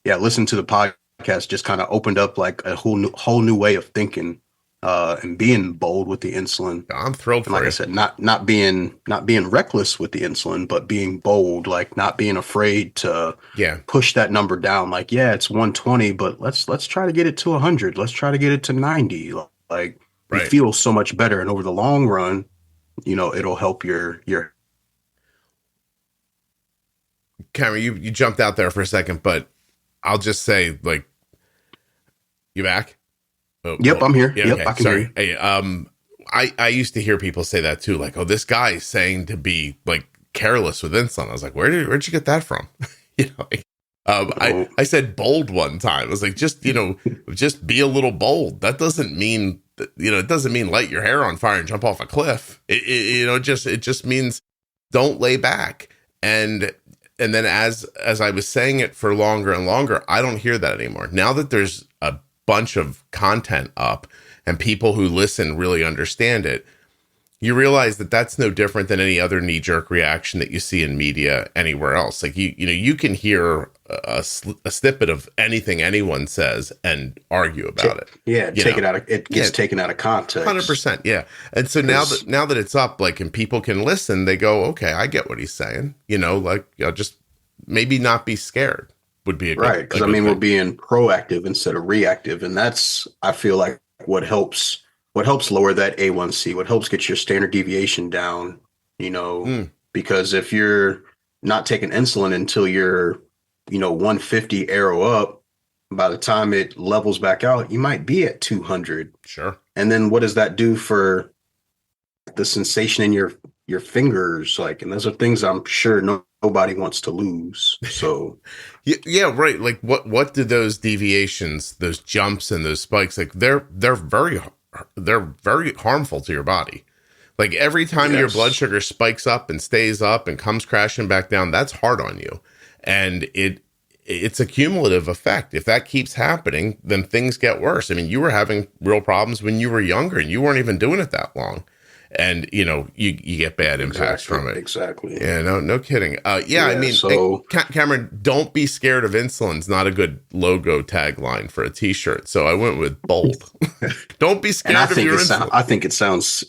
B: yeah, listening to the podcast just kind of opened up like a whole new way of thinking, and being bold with the insulin.
A: I'm thrilled
B: And
A: for
B: like I
A: you.
B: said, not being reckless with the insulin, but being bold, like not being afraid to
A: Yeah.
B: push that number down. Like, yeah, it's 120, but let's try to get it to 100. Let's try to get it to 90. Like you
A: Right.
B: feel so much better, and over the long run, it'll help your.
A: Cameron, you jumped out there for a second, but I'll just say, like, you back? Oh,
B: Yep,
A: oh,
B: I'm here.
A: yeah,
B: Yep,
A: okay.
B: I can hear
A: Sorry.
B: you.
A: Hey, I used to hear people say that too, like, oh, this guy is saying to be like careless with insulin. I was like, where'd you get that from? Like, I
B: Oh,
A: I said bold one time. I was like, just be a little bold. That doesn't mean it doesn't mean light your hair on fire and jump off a cliff. It just means don't lay back. And then as I was saying it for longer and longer, I don't hear that anymore. Now that there's a bunch of content up and people who listen really understand it, you realize that that's no different than any other knee-jerk reaction that you see in media anywhere else. Like you can hear a snippet of anything anyone says and argue about it.
B: Yeah, it gets taken out of context.
A: 100%. Yeah. And so now that it's up, like, and people can listen, they go, okay, I get what he's saying. Just maybe not be scared would be a good,
B: right. Because we're being proactive instead of reactive, and that's, I feel like, what helps lower that A1C, what helps get your standard deviation down. Because if you're not taking insulin until you're 150 arrow up, by the time it levels back out, you might be at 200.
A: Sure.
B: And then what does that do for the sensation in your fingers? Like, and those are things I'm sure nobody wants to lose. So
A: yeah, right. Like what do those deviations, those jumps and those spikes, like they're very harmful to your body. Like every time your blood sugar spikes up and stays up and comes crashing back down, that's hard on you. And it's a cumulative effect. If that keeps happening, then things get worse. I mean, you were having real problems when you were younger and you weren't even doing it that long. And, you get bad impacts from it.
B: Exactly.
A: Yeah, no kidding. Kamaron, don't be scared of insulin is not a good logo tagline for a t-shirt. So I went with bold. Don't be scared of your insulin.
B: I think it sounds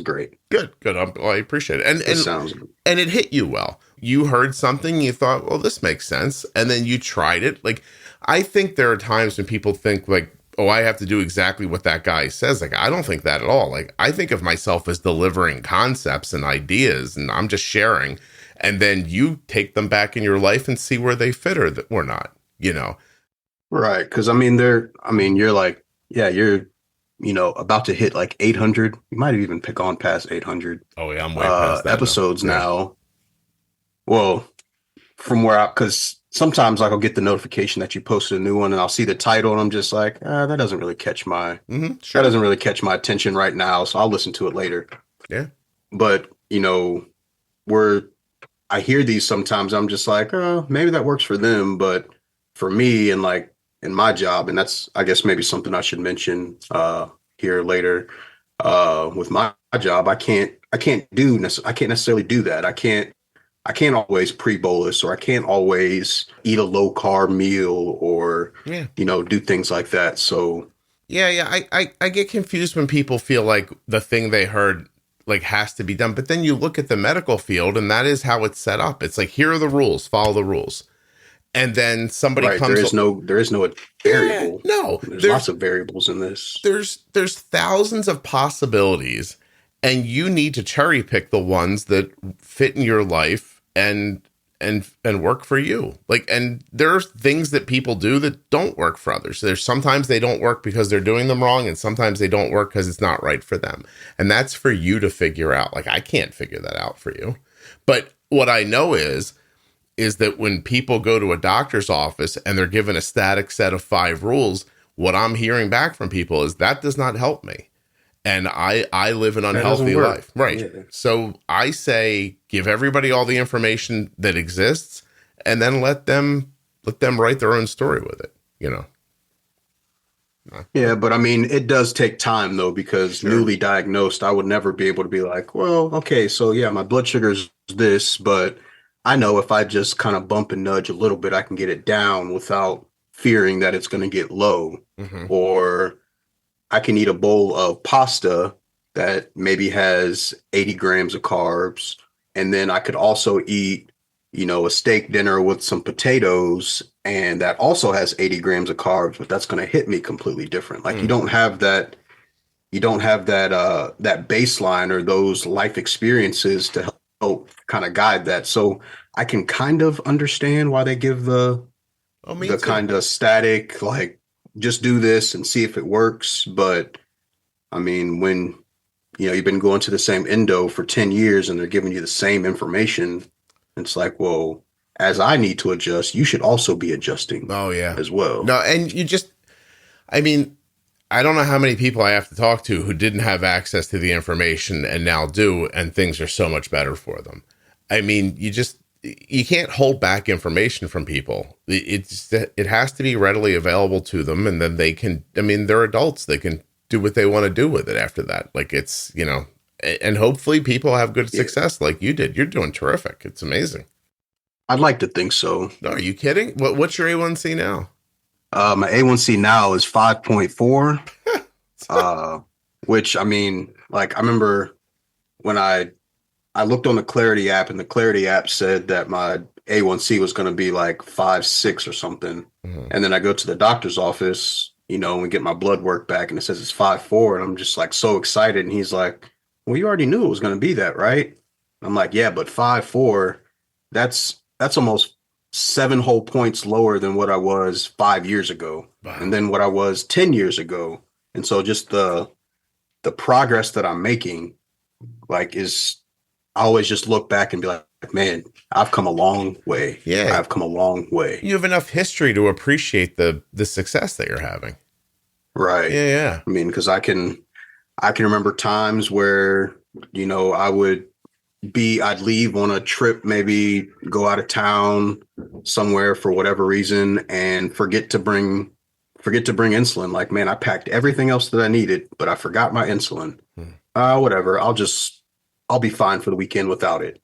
B: great.
A: Good. I appreciate it. And it sounds good. And it hit you well. You heard something, you thought, well, this makes sense. And then you tried it. Like, I think there are times when people think like, oh, I have to do exactly what that guy says. Like, I don't think that at all. Like, I think of myself as delivering concepts and ideas, and I'm just sharing. And then you take them back in your life and see where they fit or not,
B: Right. Because, you're like, yeah, you're, about to hit like 800. You might have even pick on past 800.
A: Oh, yeah, I'm way past that
B: episodes now. Well, from where because sometimes like I'll get the notification that you posted a new one and I'll see the title and I'm just like, that doesn't really catch that doesn't really catch my attention right now. So I'll listen to it later.
A: Yeah.
B: But, I hear these sometimes, I'm just like, maybe that works for them. But for me and like in my job, and that's, I guess, maybe something I should mention here later with my job, I can't necessarily do that. I can't always pre-bolus, or I can't always eat a low carb meal or, do things like that. So.
A: Yeah. I get confused when people feel like the thing they heard like has to be done. But then you look at the medical field and that is how it's set up. It's like, here are the rules, follow the rules. And then somebody comes.
B: There is no variable.
A: Yeah, no,
B: there's lots of variables in this.
A: There's thousands of possibilities, and you need to cherry pick the ones that fit in your life and work for you. Like, and there are things that people do that don't work for others. There's sometimes they don't work because they're doing them wrong, and sometimes they don't work because it's not right for them. And that's for you to figure out. Like, I can't figure that out for you. But what I know is that when people go to a doctor's office and they're given a static set of 5 rules, what I'm hearing back from people is that does not help me. And I live an unhealthy life. Right. Yeah. So I say, give everybody all the information that exists and then let them write their own story with it,
B: Yeah, but it does take time though, because newly diagnosed, I would never be able to be like, well, okay, so yeah, my blood sugar is this, but I know if I just kind of bump and nudge a little bit, I can get it down without fearing that it's going to get low. Mm-hmm. Or I can eat a bowl of pasta that maybe has 80 grams of carbs. And then I could also eat, a steak dinner with some potatoes, and that also has 80 grams of carbs, but that's going to hit me completely different. Like you don't have that baseline or those life experiences to help kind of guide that. So I can kind of understand why they give the kind of static, like, just do this and see if it works. But when you've been going to the same endo for 10 years and they're giving you the same information, it's like, well, as I need to adjust, you should also be adjusting.
A: Oh yeah,
B: as well.
A: No, and I don't know how many people I have to talk to who didn't have access to the information and now do, and things are so much better for them. You can't hold back information from people. It has to be readily available to them, and then they can, they're adults. They can do what they want to do with it after that. Like it's, and hopefully people have good success like you did. You're doing terrific. It's amazing.
B: I'd like to think so.
A: No, are you kidding? What's your A1C now?
B: My A1C now is 5.4, which I mean, like I remember when I looked on the Clarity app, and the Clarity app said that my A1C was going to be like 5.6 or something.
A: Mhm.
B: And then I go to the doctor's office, and get my blood work back, and it says it's 5.4. And I'm just like so excited. And he's like, well, you already knew it was going to be that, right? I'm like, yeah, but 5.4, that's almost 7 whole points lower than what I was 5 years ago.
A: Wow.
B: And then what I was 10 years ago. And so just the progress that I'm making, like, I always just look back and be like, man, I've come a long way.
A: Yeah.
B: I've come a long way.
A: You have enough history to appreciate the success that you're having.
B: Right.
A: Yeah.
B: I mean, because I can remember times where, I'd leave on a trip, maybe go out of town somewhere for whatever reason, and forget to bring insulin. Like, man, I packed everything else that I needed, but I forgot my insulin. Whatever. I'll be fine for the weekend without it.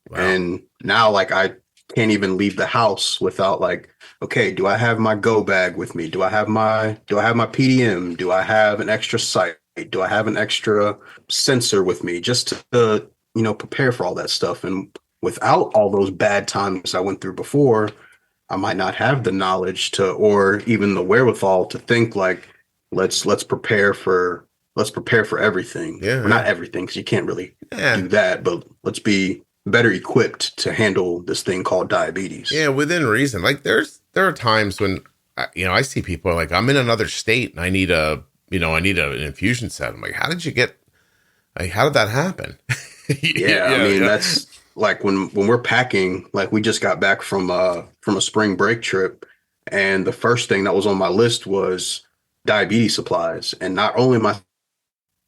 A: Wow.
B: And now, like, I can't even leave the house without, like, okay, do I have my go bag with me? Do I have my PDM? Do I have an extra site? Do I have an extra sensor with me, just to, prepare for all that stuff? And without all those bad times I went through before, I might not have the knowledge or even the wherewithal to think like, let's prepare for everything.
A: Yeah.
B: Well, not everything, because you can't really do that, but let's be better equipped to handle this thing called diabetes.
A: Yeah, within reason. Like there are times when I see people like, I'm in another state and I need an infusion set. I'm like, how did that happen?
B: Yeah, I mean, that's like when we're packing, like we just got back from a spring break trip, and the first thing that was on my list was diabetes supplies. And not only am I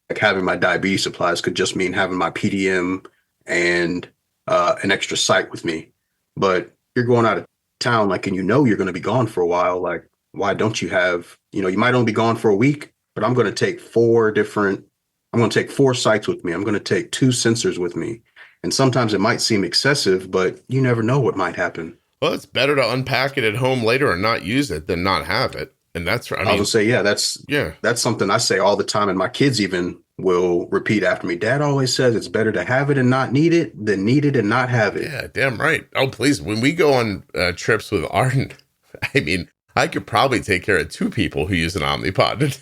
B: like having my diabetes supplies could just mean having my PDM and an extra site with me. But you're going out of town, like, and you're going to be gone for a while. Like, why don't you have, you might only be gone for a week, but I'm going to take 4 sites with me. I'm going to take 2 sensors with me. And sometimes it might seem excessive, but you never know what might happen.
A: Well, it's better to unpack it at home later and not use it than not have it. And that's, I
B: would say, that's something I say all the time. And my kids even will repeat after me. Dad always says it's better to have it and not need it than need it and not have it.
A: Yeah, damn right. Oh, please. When we go on trips with Arden, I mean, I could probably take care of 2 people who use an Omnipod,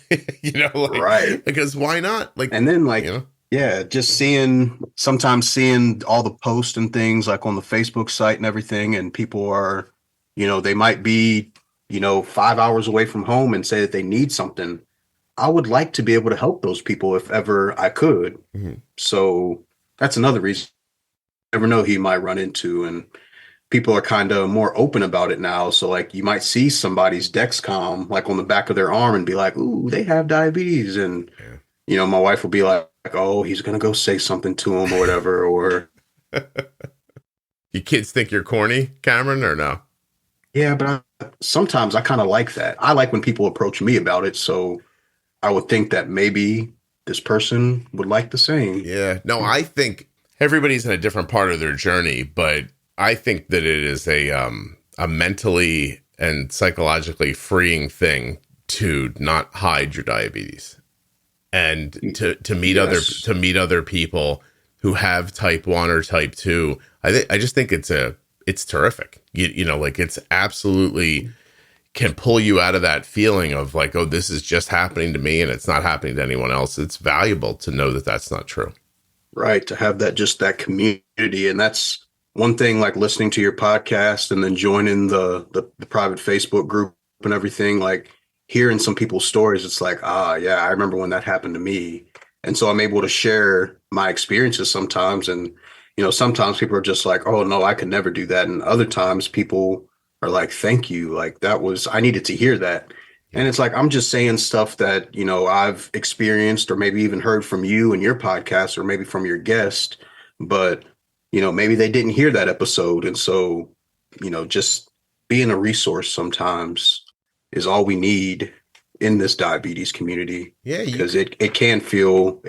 B: right.
A: Because why not? Like,
B: and then just sometimes seeing all the posts and things like on the Facebook site and everything. And people are, they might be, 5 hours away from home and say that they need something. I would like to be able to help those people if ever I could. Mm-hmm. So that's another reason you never know who you might run into. And people are kind of more open about it now. So like you might see somebody's Dexcom like on the back of their arm and be like, ooh, they have diabetes. And, my wife will be like, oh, he's going to go say something to him or whatever. Or
A: you kids think you're corny, Kamaron, or no?
B: Yeah, but sometimes I kind of like that. I like when people approach me about it. So I would think that maybe this person would like the same.
A: Yeah. No, I think everybody's in a different part of their journey, but I think that it is a mentally and psychologically freeing thing to not hide your diabetes and to meet other people who have type 1 or type 2. I just think it's terrific. Like it's absolutely can pull you out of that feeling of like, oh, this is just happening to me and it's not happening to anyone else. It's valuable to know that that's not true.
B: Right. To have that community. And that's one thing, like listening to your podcast and then joining the private Facebook group and everything, like hearing some people's stories. It's like, yeah, I remember when that happened to me. And so I'm able to share my experiences sometimes. And, sometimes people are just like, oh, no, I could never do that. And other times people are like, thank you. Like I needed to hear that. And it's like, I'm just saying stuff that, I've experienced or maybe even heard from you in your podcast or maybe from your guest, but, maybe they didn't hear that episode. And so, just being a resource sometimes is all we need in this diabetes community.
A: Yeah.
B: Because it can feel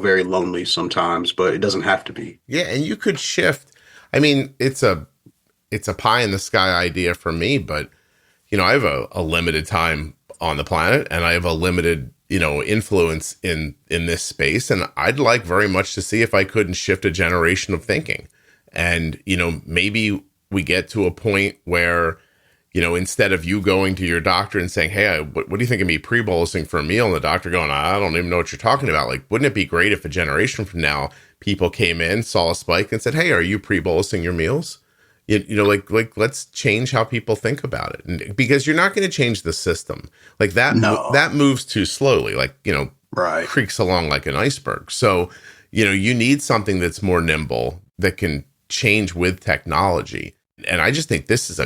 B: very lonely sometimes, but it doesn't have to be.
A: Yeah. And you could shift. I mean, it's a it's a pie in the sky idea for me, but I have a limited time on the planet, and I have a limited, influence in this space. And I'd like very much to see if I couldn't shift a generation of thinking. And, maybe we get to a point where, instead of you going to your doctor and saying, hey, what do you think of me pre-bolusing for a meal? And the doctor going, I don't even know what you're talking about. Like, wouldn't it be great if a generation from now, people came in, saw a spike and said, hey, are you pre-bolusing your meals? Let's change how people think about it. And because you're not going to change the system like that. No. That moves too slowly,
B: right.
A: Creaks along like an iceberg. So, you need something that's more nimble, that can change with technology. And I just think this is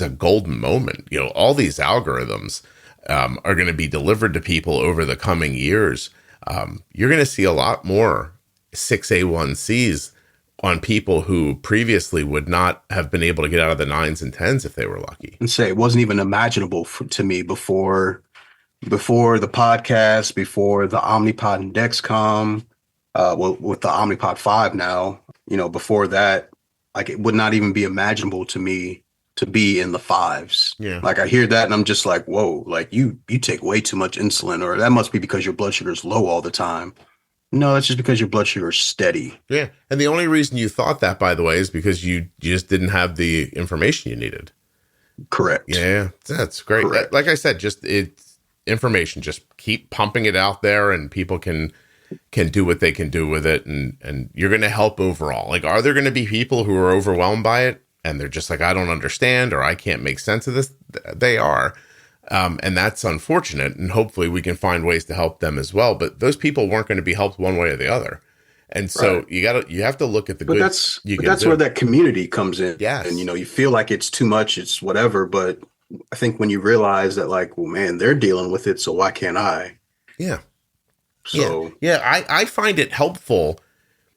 A: a golden moment. All these algorithms are going to be delivered to people over the coming years. You're going to see a lot more 6A1Cs on people who previously would not have been able to get out of the 9s and 10s if they were lucky.
B: And say it wasn't even imaginable to me before the podcast, before the Omnipod and Dexcom, with the Omnipod 5 now, before that, like it would not even be imaginable to me to be in the 5s.
A: Yeah.
B: Like I hear that and I'm just like, whoa, like you take way too much insulin, or that must be because your blood sugar is low all the time. No, that's just because your blood sugar is steady.
A: Yeah. And the only reason you thought that, by the way, is because you just didn't have the information you needed.
B: Correct.
A: Yeah. That's great.
B: Correct.
A: Like I said, just it's information. Just keep pumping it out there and people can do what they can do with it. And you're going to help overall. Like, are there going to be people who are overwhelmed by it and they're just like, I don't understand, or I can't make sense of this? They are. And that's unfortunate, and hopefully we can find ways to help them as well. But those people weren't going to be helped one way or the other, and so right. you have to look at the good.
B: That's where that community comes in.
A: Yes,
B: and you feel like it's too much, it's whatever. But I think when you realize that, like, well, man, they're dealing with it, so why can't I?
A: Yeah.
B: So
A: yeah, I find it helpful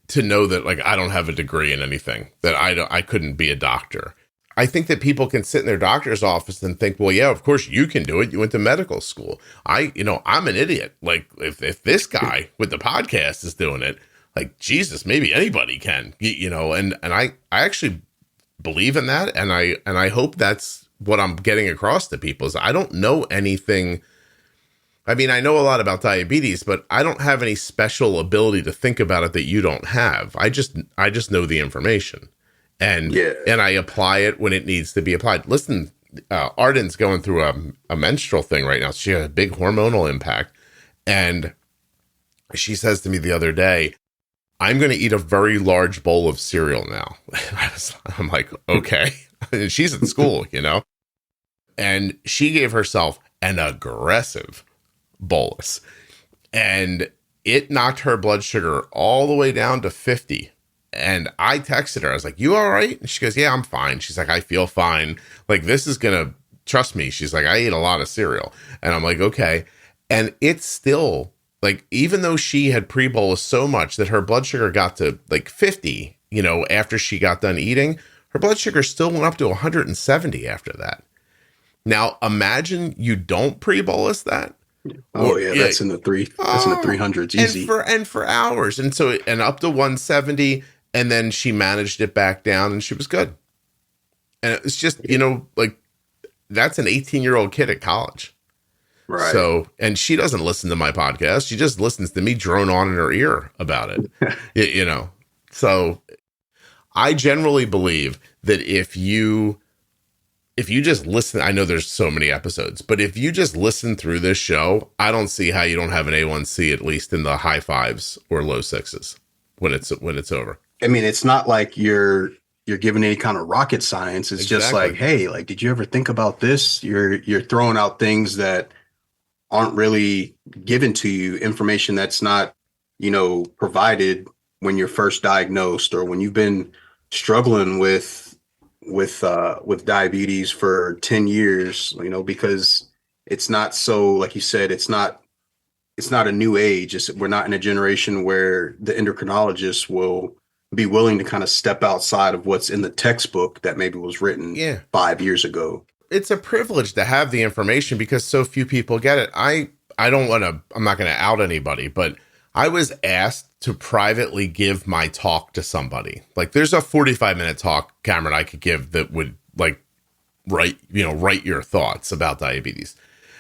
A: to know that, like, I don't have a degree in anything, that I couldn't be a doctor. I think that people can sit in their doctor's office and think, well, yeah, of course you can do it. You went to medical school. I'm an idiot. Like, if this guy with the podcast is doing it, like, Jesus, maybe anybody can, and I actually believe in that. And I hope that's what I'm getting across to people is I don't know anything. I mean, I know a lot about diabetes, but I don't have any special ability to think about it that you don't have. I just know the information. And I apply it when it needs to be applied. Listen, Arden's going through a menstrual thing right now. She has a big hormonal impact. And she says to me the other day, I'm going to eat a very large bowl of cereal now. I'm like, okay. And she's in school, And she gave herself an aggressive bolus. And it knocked her blood sugar all the way down to 50. And I texted her. I was like, you all right? And she goes, yeah, I'm fine. She's like, I feel fine. Like, this is going to, trust me. She's like, I ate a lot of cereal. And I'm like, okay. And it's still, like, even though she had pre-bolus so much that her blood sugar got to, like, 50, after she got done eating, her blood sugar still went up to 170 after that. Now, imagine you don't pre-bolus that.
B: Oh, yeah, that's in the 300s, easy.
A: And for hours. And so, and up to 170. And then she managed it back down and she was good. And it's just, like, that's an 18-year-old kid at college.
B: Right.
A: So, and she doesn't listen to my podcast. She just listens to me drone on in her ear about it, So I generally believe that if you just listen, I know there's so many episodes, but if you just listen through this show, I don't see how you don't have an A1C at least in the high 5s or low 6s when it's over.
B: I mean, it's not like you're given any kind of rocket science. It's just like, hey, like, did you ever think about this? You're throwing out things that aren't really given to you, information that's not, provided when you're first diagnosed or when you've been struggling with diabetes for 10 years, because it's not so, like you said, it's not a new age. We're not in a generation where the endocrinologist will be willing to kind of step outside of what's in the textbook that maybe was written 5 years ago.
A: It's a privilege to have the information because so few people get it. I'm not going to out anybody, but I was asked to privately give my talk to somebody. Like there's a 45-minute talk, Cameron, I could give that would like write your thoughts about diabetes.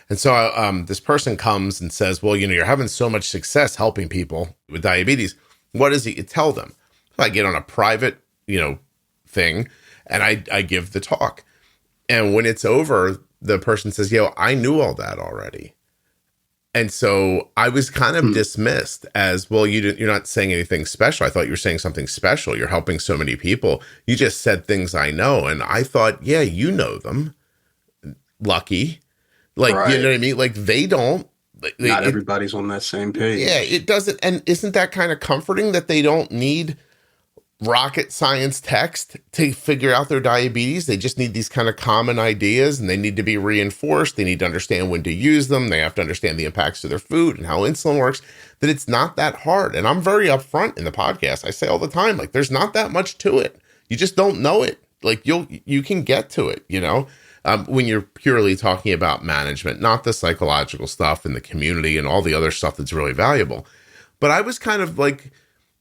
A: And so this person comes and says, well, you're having so much success helping people with diabetes. What is it you tell them? So I get on a private, thing and I give the talk. And when it's over, the person says, I knew all that already. And so I was kind of dismissed as, well, you're not saying anything special. I thought you were saying something special. You're helping so many people. You just said things I know. And I thought, yeah, you know them. Lucky. Like, right. You know what I mean? Like they don't.
B: Not everybody's on that same page.
A: Yeah, it doesn't. And isn't that kind of comforting that they don't need rocket science text to figure out their diabetes? They just need these kind of common ideas and they need to be reinforced. They need to understand when to use them. They have to understand the impacts of their food and how insulin works, that it's not that hard. And I'm very upfront in the podcast. I say all the time, like, there's not that much to it. You just don't know it. Like you can get to it, when you're purely talking about management, not the psychological stuff and the community and all the other stuff that's really valuable. But I was kind of like,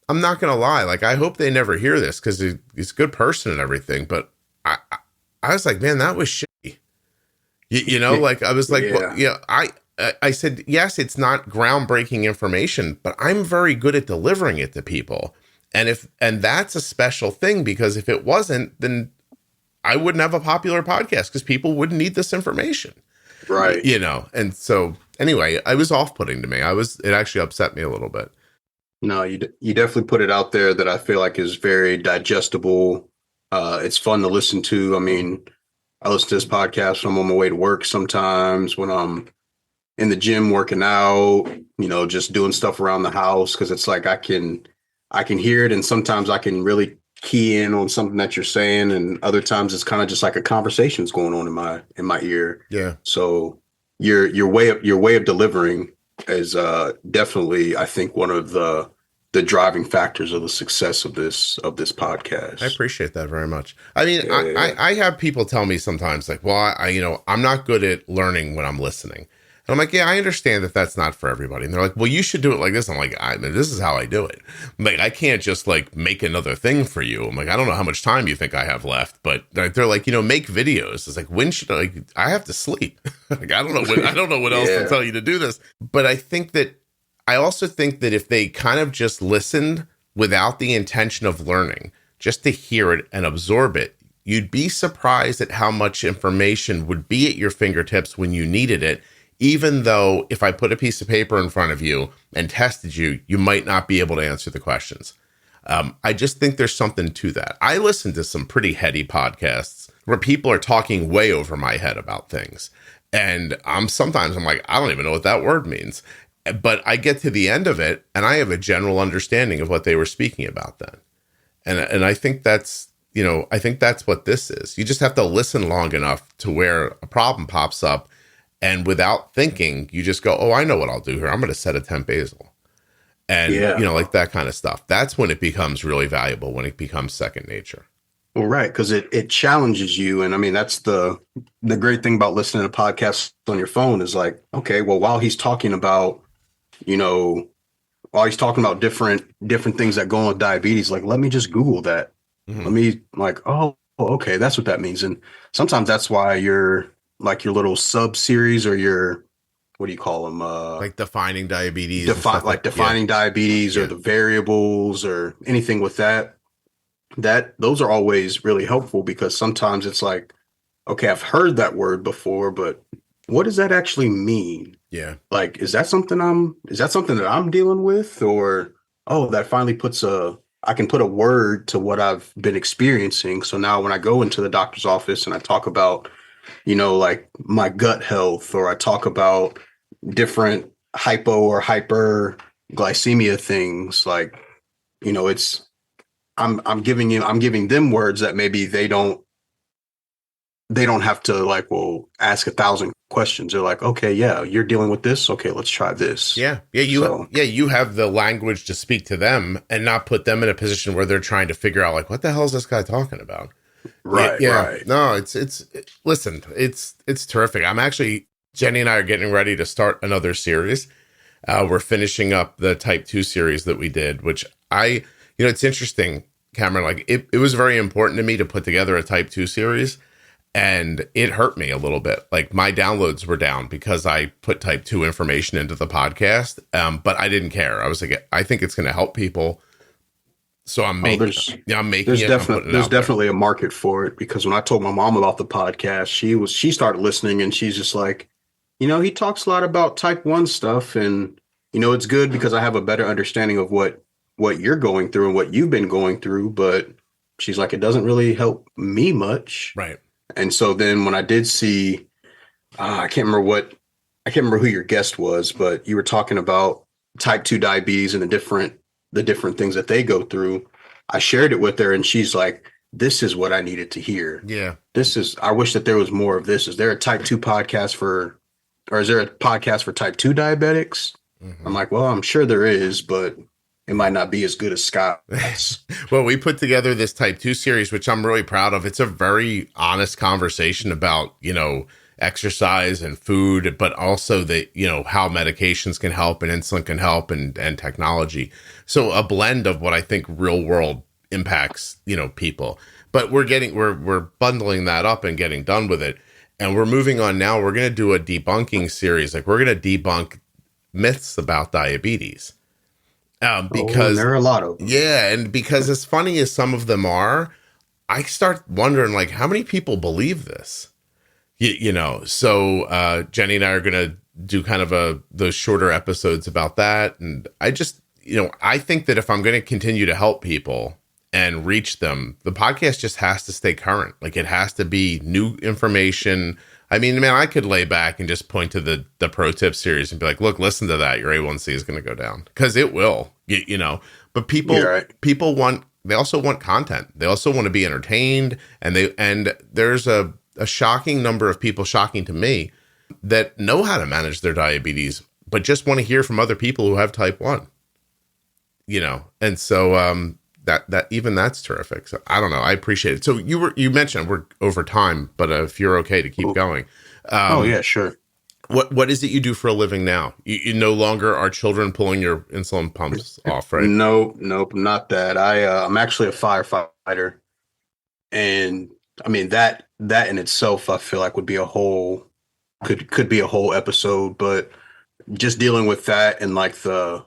A: I'm not going to lie. Like, I hope they never hear this because he's a good person and everything. But I was like, man, that was shitty. Like, I was like, yeah. Well, I said, yes, it's not groundbreaking information, but I'm very good at delivering it to people. And that's a special thing, because if it wasn't, then I wouldn't have a popular podcast because people wouldn't need this information.
B: Right.
A: And so anyway, I was off-putting to me. It actually upset me a little bit.
B: No, you definitely put it out there that I feel like is very digestible. It's fun to listen to. I mean, I listen to this podcast when I'm on my way to work sometimes, when I'm in the gym working out, just doing stuff around the house, because it's like I can hear it, and sometimes I can really key in on something that you're saying, and other times it's kind of just like a conversation's going on in my ear.
A: Yeah.
B: So your way of delivering is definitely, I think, one of the driving factors of the success of this podcast.
A: I appreciate that very much. I mean, yeah. I have people tell me sometimes, like, well, I'm not good at learning when I'm listening. And I'm like, yeah, I understand that that's not for everybody. And they're like, well, you should do it like this. I'm like, this is how I do it. I'm like, I can't just like make another thing for you. I'm like, I don't know how much time you think I have left, but they're like, make videos. It's like, when should I have to sleep? Like, I don't know what else to tell you to do this. But I also think that if they kind of just listened without the intention of learning, just to hear it and absorb it, you'd be surprised at how much information would be at your fingertips when you needed it. Even though if I put a piece of paper in front of you and tested you, you might not be able to answer the questions. I just think there's something to that. I listen to some pretty heady podcasts where people are talking way over my head about things. And sometimes I'm like, I don't even know what that word means. But I get to the end of it and I have a general understanding of what they were speaking about then. And I think that's what this is. You just have to listen long enough to where a problem pops up. And without thinking, you just go, oh, I know what I'll do here. I'm going to set a temp basal. And, like that kind of stuff. That's when it becomes really valuable, when it becomes second nature.
B: Well, right. Because it challenges you. And I mean, that's the great thing about listening to podcasts on your phone is like, okay, well, while he's talking about, different things that go on with diabetes, like, let me just Google that. Mm-hmm. Let me oh, okay, that's what that means. And sometimes that's why your little sub series or your, what do you call them?
A: Like defining diabetes.
B: Defining diabetes or the variables or anything with that. Those are always really helpful, because sometimes it's like, okay, I've heard that word before, but what does that actually mean?
A: Yeah.
B: Like, is that something that I'm dealing with? Or, oh, that finally I can put a word to what I've been experiencing. So now when I go into the doctor's office and I talk about, like my gut health, or I talk about different hypo or hyperglycemia things, like, I'm giving them words that maybe they don't have to ask 1,000 questions. They're like, okay, yeah, you're dealing with this. Okay, let's try this.
A: Yeah. You have the language to speak to them and not put them in a position where they're trying to figure out, like, what the hell is this guy talking about?
B: Right.
A: Yeah.
B: Right.
A: No, listen, it's terrific. I'm actually, Jenny and I are getting ready to start another series. We're finishing up the type 2 series that we did, which it's interesting, Cameron, like it was very important to me to put together a type 2 series, and it hurt me a little bit. Like my downloads were down because I put type 2 information into the podcast. But I didn't care. I was like, I think it's going to help people. So I'm making
B: there's definitely a market for it, because when I told my mom about the podcast, she started listening, and she's just like, he talks a lot about type 1 stuff, and it's good because I have a better understanding of what you're going through and what you've been going through, but she's like, it doesn't really help me much.
A: Right.
B: And so then when I did see, I can't remember who your guest was, but you were talking about type 2 diabetes and the different things that they go through. I shared it with her, and she's like, this is what I needed to hear.
A: Yeah.
B: I wish that there was more of this. Is there a type 2 podcast or is there a podcast for type 2 diabetics? Mm-hmm. I'm like, well, I'm sure there is, but it might not be as good as Scott's.
A: Well, we put together this type 2 series, which I'm really proud of. It's a very honest conversation about, exercise and food, but also how medications can help and insulin can help and technology. So a blend of what I think real world impacts, people. But we're bundling that up and getting done with it. And we're moving on now. We're going to do a debunking series. Like we're going to debunk myths about diabetes. Because
B: there are a lot of them.
A: Yeah, and because as funny as some of them are, I start wondering, like, how many people believe this? So Jenny and I are going to do kind of those shorter episodes about that. And I just, I think that if I'm going to continue to help people and reach them, the podcast just has to stay current. Like it has to be new information. I mean, man, I could lay back and just point to the pro tip series and be like, look, listen to that. Your A1C is going to go down, because it will, but people they also want content. They also want to be entertained. And there's a shocking number of people, shocking to me, that know how to manage their diabetes, but just want to hear from other people who have type 1, and so, that even that's terrific. So I don't know. I appreciate it. So you mentioned we're over time, but if you're okay to keep going.
B: Yeah, sure.
A: What is it you do for a living now? You no longer are children pulling your insulin pumps off, right?
B: Nope, not that. I'm actually a firefighter, and I mean that in itself, I feel like would be could be a whole episode. But just dealing with that and like the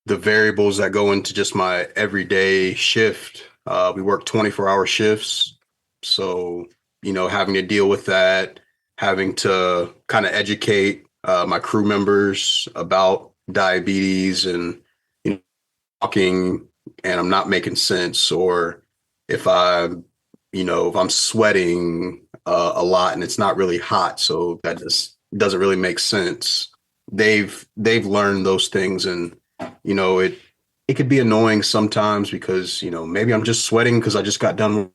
B: variables that go into just my everyday shift. We work 24-hour shifts, so having to deal with that. Having to kind of educate my crew members about diabetes and talking, and I'm not making sense, or if I'm sweating a lot and it's not really hot, so that just doesn't really make sense. They've learned those things, and it could be annoying sometimes because maybe I'm just sweating because I just got done.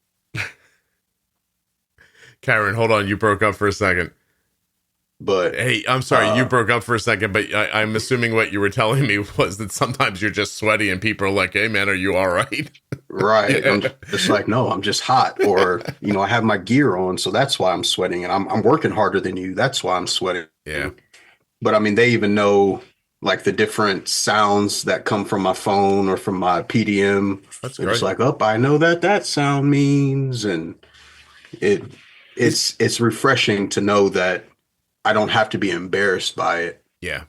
A: Karen, hold on. You broke up for a second.
B: But
A: hey, I'm sorry, you broke up for a second, but I'm assuming what you were telling me was that sometimes you're just sweaty and people are like, hey man, are you all right?
B: Right. I'm just like, no, I'm just hot. Or, I have my gear on, so that's why I'm sweating. And I'm working harder than you. That's why I'm sweating.
A: Yeah.
B: But I mean, they even know like the different sounds that come from my phone or from my PDM.
A: That's great.
B: It's like, I know that sound means, and it's refreshing to know that I don't have to be embarrassed by it.
A: Yeah.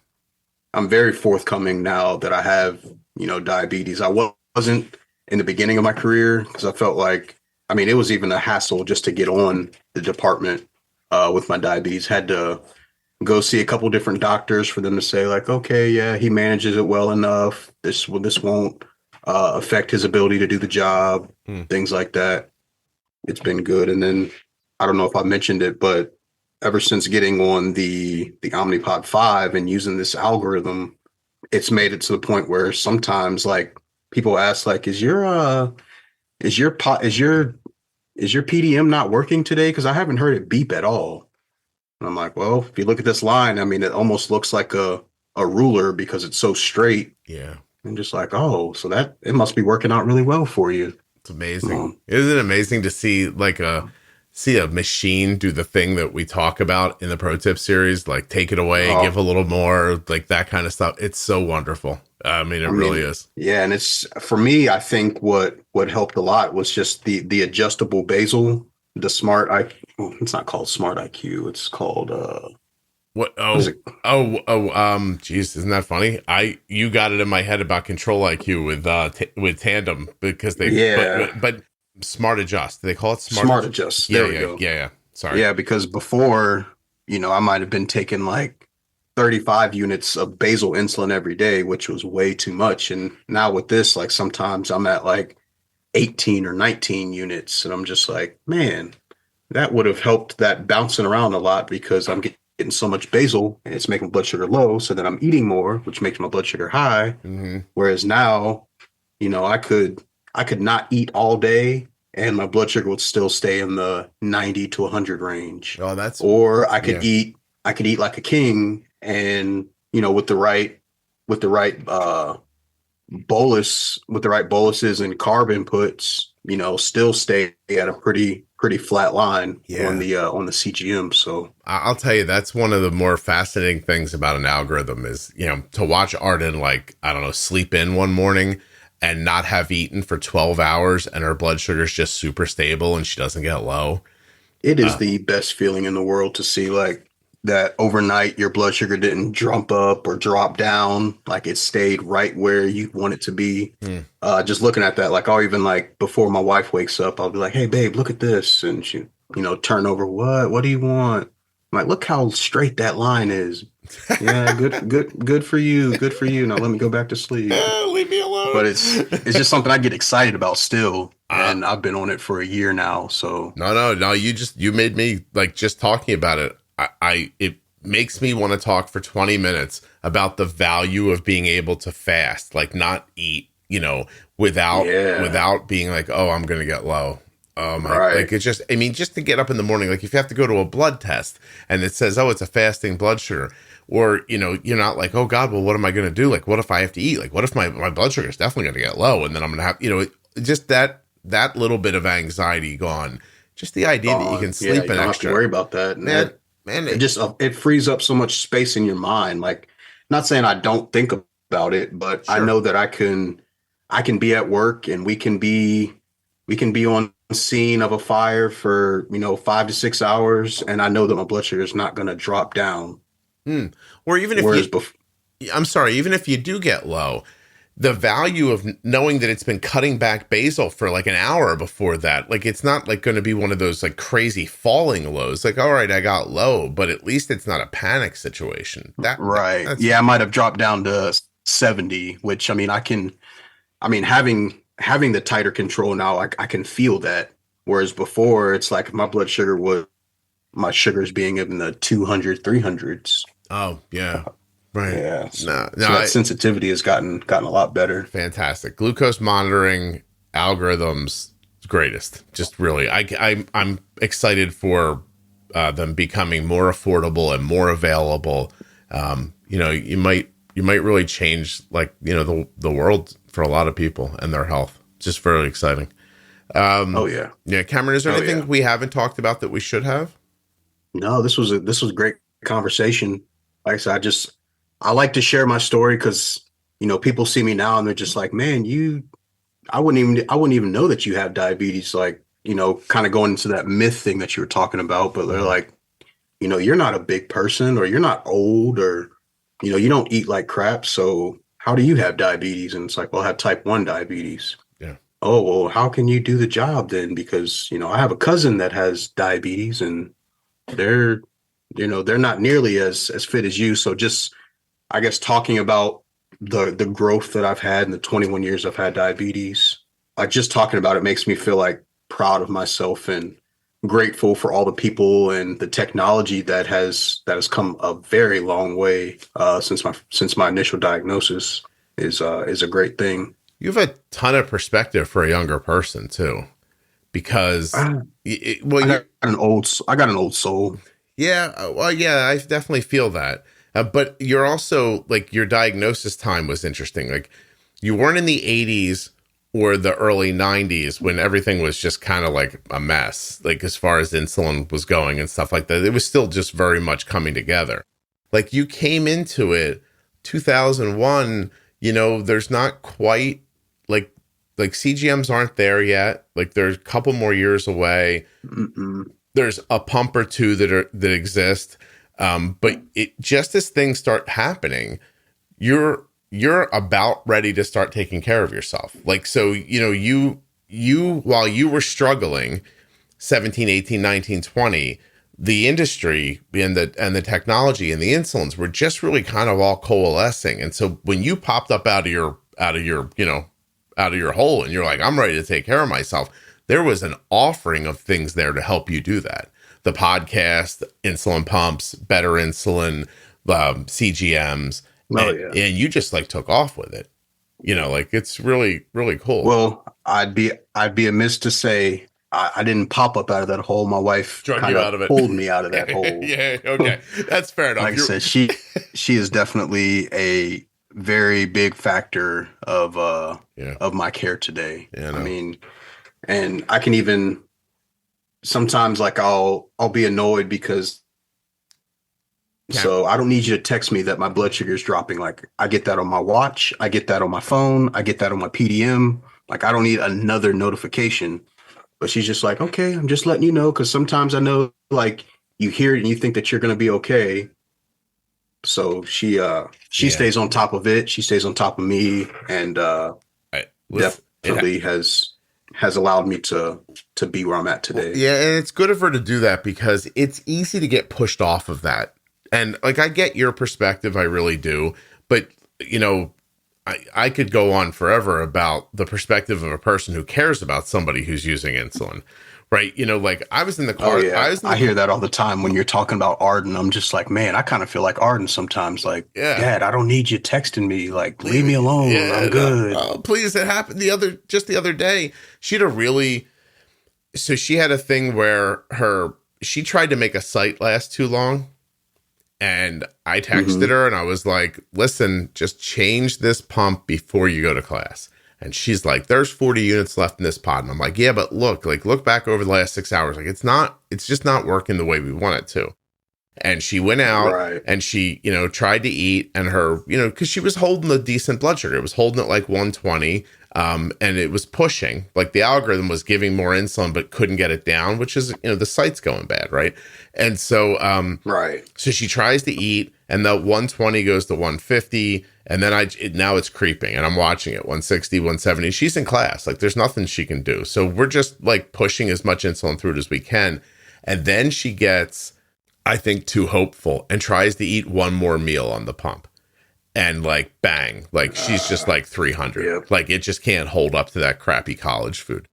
B: I'm very forthcoming now that I have, diabetes. I wasn't in the beginning of my career because I felt like, it was even a hassle just to get on the department with my diabetes. Had to go see a couple different doctors for them to say like, okay, yeah, he manages it well enough. This won't affect his ability to do the job, things like that. It's been good. And then I don't know if I mentioned it, but ever since getting on the Omnipod 5 and using this algorithm, it's made it to the point where sometimes like people ask like, is your PDM not working today? Because I haven't heard it beep at all. And I'm like, well, if you look at this line, it almost looks like a ruler because it's so straight.
A: Yeah.
B: I'm just like, oh, so that it must be working out really well for you.
A: It's amazing. Isn't it amazing to see like a see a machine do the thing that we talk about in the pro tip series, like take it away,
B: Oh,
A: give a little more, like that kind of stuff. It's so wonderful. I mean, it really is.
B: Yeah, and it's for me, I think what helped a lot was just the adjustable basal, the smart it's not called smart IQ, it's called
A: What?
B: what is
A: Oh,
B: it?
A: geez, isn't that funny? You got it in my head about control IQ with Tandem because
B: Yeah,
A: but Smart Adjust. They call it
B: smart adjust.
A: Yeah,
B: There we
A: yeah,
B: go.
A: yeah, yeah. Sorry.
B: Yeah, because before, I might have been taking like 35 units of basal insulin every day, which was way too much. And now with this, like sometimes I'm at like 18 or 19 units. And I'm just like, man, that would have helped that bouncing around a lot because I'm getting so much basal and it's making blood sugar low. So then I'm eating more, which makes my blood sugar high.
A: Hmm.
B: Whereas now, I could not eat all day and my blood sugar would still stay in the 90 to 100 range.
A: Oh, that's
B: Or
A: yeah.
B: I could eat like a king and, with the right with the right boluses and carb inputs, still stay at a pretty flat line
A: Yeah.
B: on the CGM. So
A: I'll tell you, that's one of the more fascinating things about an algorithm is, to watch Arden, like, I don't know, sleep in one morning and not have eaten for 12 hours and her blood sugar is just super stable and she doesn't get low.
B: it is the best feeling in the world to see like that overnight your blood sugar didn't jump up or drop down, like it stayed right where you want it to be.
A: Mm.
B: Just looking at that, like I'll even like before my wife wakes up, I'll be like, hey babe, look at this. And she, turn over, what do you want? I'm like, look how straight that line is. Yeah, good for you. Good for you. Now let me go back to sleep.
A: Leave me alone.
B: But it's just something I get excited about still.
A: Uh,
B: And I've been on it for a year now. So
A: no. You made me like just talking about it. It makes me want to talk for 20 minutes about the value of being able to fast, like not eat, without being like, oh, I'm going to get low.
B: right.
A: Like it's just, I mean, just to get up in the morning, like if you have to go to a blood test and it says, oh, it's a fasting blood sugar, or, you're not like, oh God, well, what am I going to do? Like, what if I have to eat? Like, what if my blood sugar is definitely going to get low? And then I'm going to have, just that little bit of anxiety gone. Just the idea that you can sleep
B: you
A: an
B: don't have
A: extra.
B: to worry about that. And
A: Man,
B: it just it frees up so much space in your mind. Like, not saying I don't think about it, but I
A: sure.
B: know that I can be at work and we can be on scene of a fire for 5 to 6 hours, and I know that my blood sugar is not going to drop down.
A: Or even
B: Whereas
A: I'm sorry, even if you do get low, the value of knowing that it's been cutting back basal for like an hour before that, like it's not like going to be one of those like crazy falling lows. Like, all right, I got low, but at least it's not a panic situation.
B: right,
A: That's
B: yeah, I might have dropped down to 70, which having the tighter control now, I can feel that. Whereas before, it's like my sugars being in the 200, 300s.
A: oh yeah, right.
B: Yeah.
A: No,
B: So that sensitivity has gotten a lot better.
A: fantastic. Glucose monitoring algorithms, greatest. Just really, I'm excited for them becoming more affordable and more available. You might really change like the world for a lot of people and their health. Just very exciting.
B: Oh yeah.
A: Yeah, Cameron, is there
B: Oh,
A: anything
B: yeah.
A: we haven't talked about that we should have?
B: No, this was a great conversation. Like I said, I like to share my story because people see me now and they're just like, man, I wouldn't even know that you have diabetes. Like, kind of going into that myth thing that you were talking about, but they're like, you're not a big person or you're not old or, you don't eat like crap. So how do you have diabetes? And it's like, well, I have type 1 diabetes.
A: Yeah.
B: Oh, well, how can you do the job then? Because, I have a cousin that has diabetes and they're, they're not nearly as fit as you. So just, I guess, talking about the growth that I've had in the 21 years I've had diabetes, like just talking about it makes me feel like proud of myself and grateful for all the people and the technology that has come a very long way since my initial diagnosis is a great thing.
A: You have a ton of perspective for a younger person too, because
B: I
A: well,
B: I got an old soul.
A: yeah, well, yeah, I definitely feel that. But you're also like your diagnosis time was interesting. Like you weren't in the 80s or the early 90s when everything was just kind of like a mess, like as far as insulin was going and stuff like that. It was still just very much coming together. Like you came into it 2001, there's not quite like CGMs aren't there yet. Like there's a couple more years away.
B: Mm-mm.
A: There's a pump or two that exist. But it just as things start happening, you're about ready to start taking care of yourself. Like, so, you while you were struggling 17, 18, 19, 20, the industry and the technology and the insulins were just really kind of all coalescing. And so when you popped up out of your hole and you're like, I'm ready to take care of myself, there was an offering of things there to help you do that. The podcast, insulin pumps, better insulin, CGMs. And you just like took off with it. Like it's really, really cool.
B: Well, I'd be amiss to say I didn't pop up out of that hole. My wife
A: drug you out of it,
B: pulled me out of that hole.
A: Yeah, okay, that's fair enough.
B: Like I said, she is definitely a very big factor of my care today.
A: Yeah,
B: I mean, and I can even sometimes like I'll be annoyed because. So I don't need you to text me that my blood sugar is dropping. Like I get that on my watch. I get that on my phone. I get that on my PDM. Like I don't need another notification. But she's just like, okay, I'm just letting you know. Cause sometimes I know like you hear it and you think that you're going to be okay. So she stays on top of it. She stays on top of me and definitely has allowed me to be where I'm at today.
A: Yeah. And it's good of her to do that because it's easy to get pushed off of that. And like, I get your perspective. I really do. But, I could go on forever about the perspective of a person who cares about somebody who's using insulin, right? Like I was in the car.
B: Oh, yeah. I hear that all the time when you're talking about Arden. I'm just like, man, I kind of feel like Arden sometimes. Like, Dad, I don't need you texting me. Like, leave me alone. I'm good.
A: Please. It happened the other day. She had a thing where she tried to make a site last too long. And I texted her and I was like, listen, just change this pump before you go to class. And she's like, there's 40 units left in this pod. And I'm like, yeah, but look back over the last 6 hours. Like it's just not working the way we want it to. And she went out and she, tried to eat and her, cause she was holding a decent blood sugar. It was holding at like 120. And it was pushing, like the algorithm was giving more insulin, but couldn't get it down, which is, the site's going bad. Right. And so, so she tries to eat and the 120 goes to 150. And then now it's creeping and I'm watching it 160, 170. She's in class. Like there's nothing she can do. So we're just like pushing as much insulin through it as we can. And then she gets, I think, too hopeful and tries to eat one more meal on the pump. And like, bang, like she's just like 300. Yep. Like it just can't hold up to that crappy college food.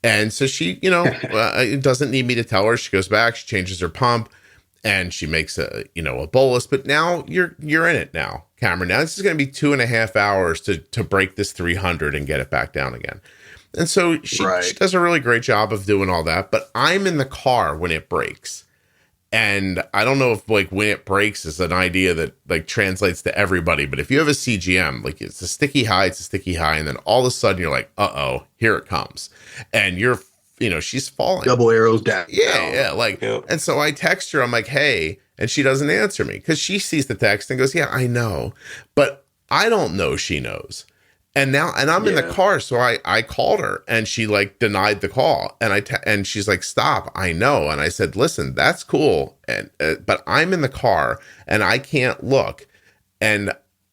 A: And so she, it doesn't need me to tell her. She goes back, she changes her pump and she makes a bolus. But now you're in it now, Cameron. Now this is going to be 2.5 hours to break this 300 and get it back down again. And so she does a really great job of doing all that. But I'm in the car when it breaks. And I don't know if like when it breaks is an idea that like translates to everybody, but if you have a CGM, like it's a sticky high, and then all of a sudden you're like, uh-oh, here it comes. And you're, she's falling.
B: Double arrows down.
A: Yeah. Like, and so I text her, I'm like, hey, and she doesn't answer me because she sees the text and goes, yeah, I know. But I don't know she knows. And I'm in the car. So I called her and she like denied the call and she's like, stop. I know. And I said, listen, that's cool. And, but I'm in the car and I can't look. And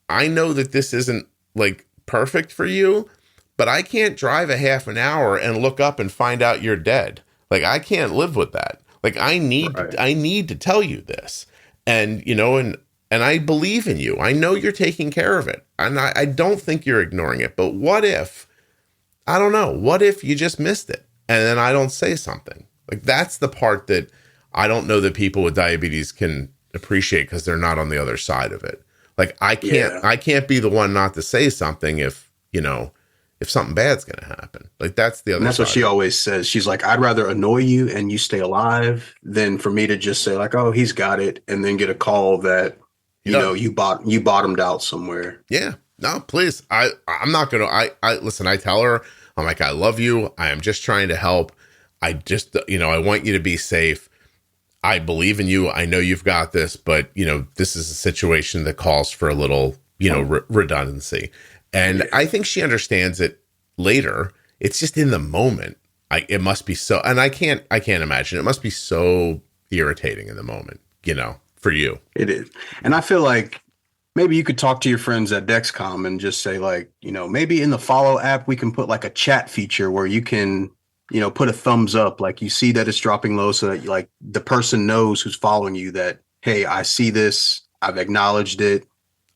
A: I know that this isn't like perfect for you, but I can't drive a half an hour and look up and find out you're dead. Like I can't live with that. Like I need to tell you this. And, and I believe in you. I know you're taking care of it. And I don't think you're ignoring it. But what if, I don't know, what if you just missed it and then I don't say something? Like that's the part that I don't know that people with diabetes can appreciate because they're not on the other side of it. Like I can't be the one not to say something if something bad's going to happen. Like that's the other
B: and that's what she always says. She's like, I'd rather annoy you and you stay alive than for me to just say like, oh, he's got it. And then get a call that, you bottomed out somewhere.
A: Yeah. No, please. I'm not gonna. I listen. I tell her, I'm like, I love you. I am just trying to help. I just, I want you to be safe. I believe in you. I know you've got this, but this is a situation that calls for a little, redundancy. And I think she understands it later. It's just in the moment. It must be so, and I can't imagine. It must be so irritating in the moment, for you.
B: It is. And I feel like maybe you could talk to your friends at Dexcom and just say, like, maybe in the follow app, we can put like a chat feature where you can, put a thumbs up, like you see that it's dropping low, so that like the person knows who's following you that, hey, I see this, I've acknowledged it,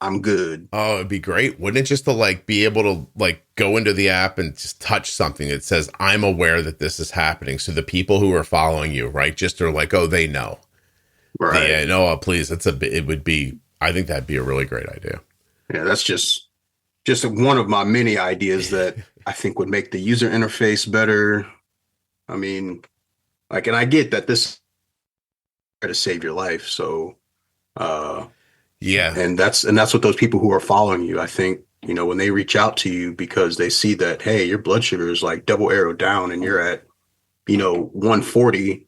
B: I'm good.
A: Oh, it'd be great. Wouldn't it just to like be able to like go into the app and just touch something that says, I'm aware that this is happening. So the people who are following you, right, just are like, oh, they know.
B: Right.
A: Yeah, no, please. It would be, I think that'd be a really great idea.
B: Yeah, that's just one of my many ideas that I think would make the user interface better. I mean, like, and I get that this is to save your life. So,
A: yeah.
B: And that's what those people who are following you, I think, when they reach out to you because they see that, hey, your blood sugar is like double arrow down and you're at, 140,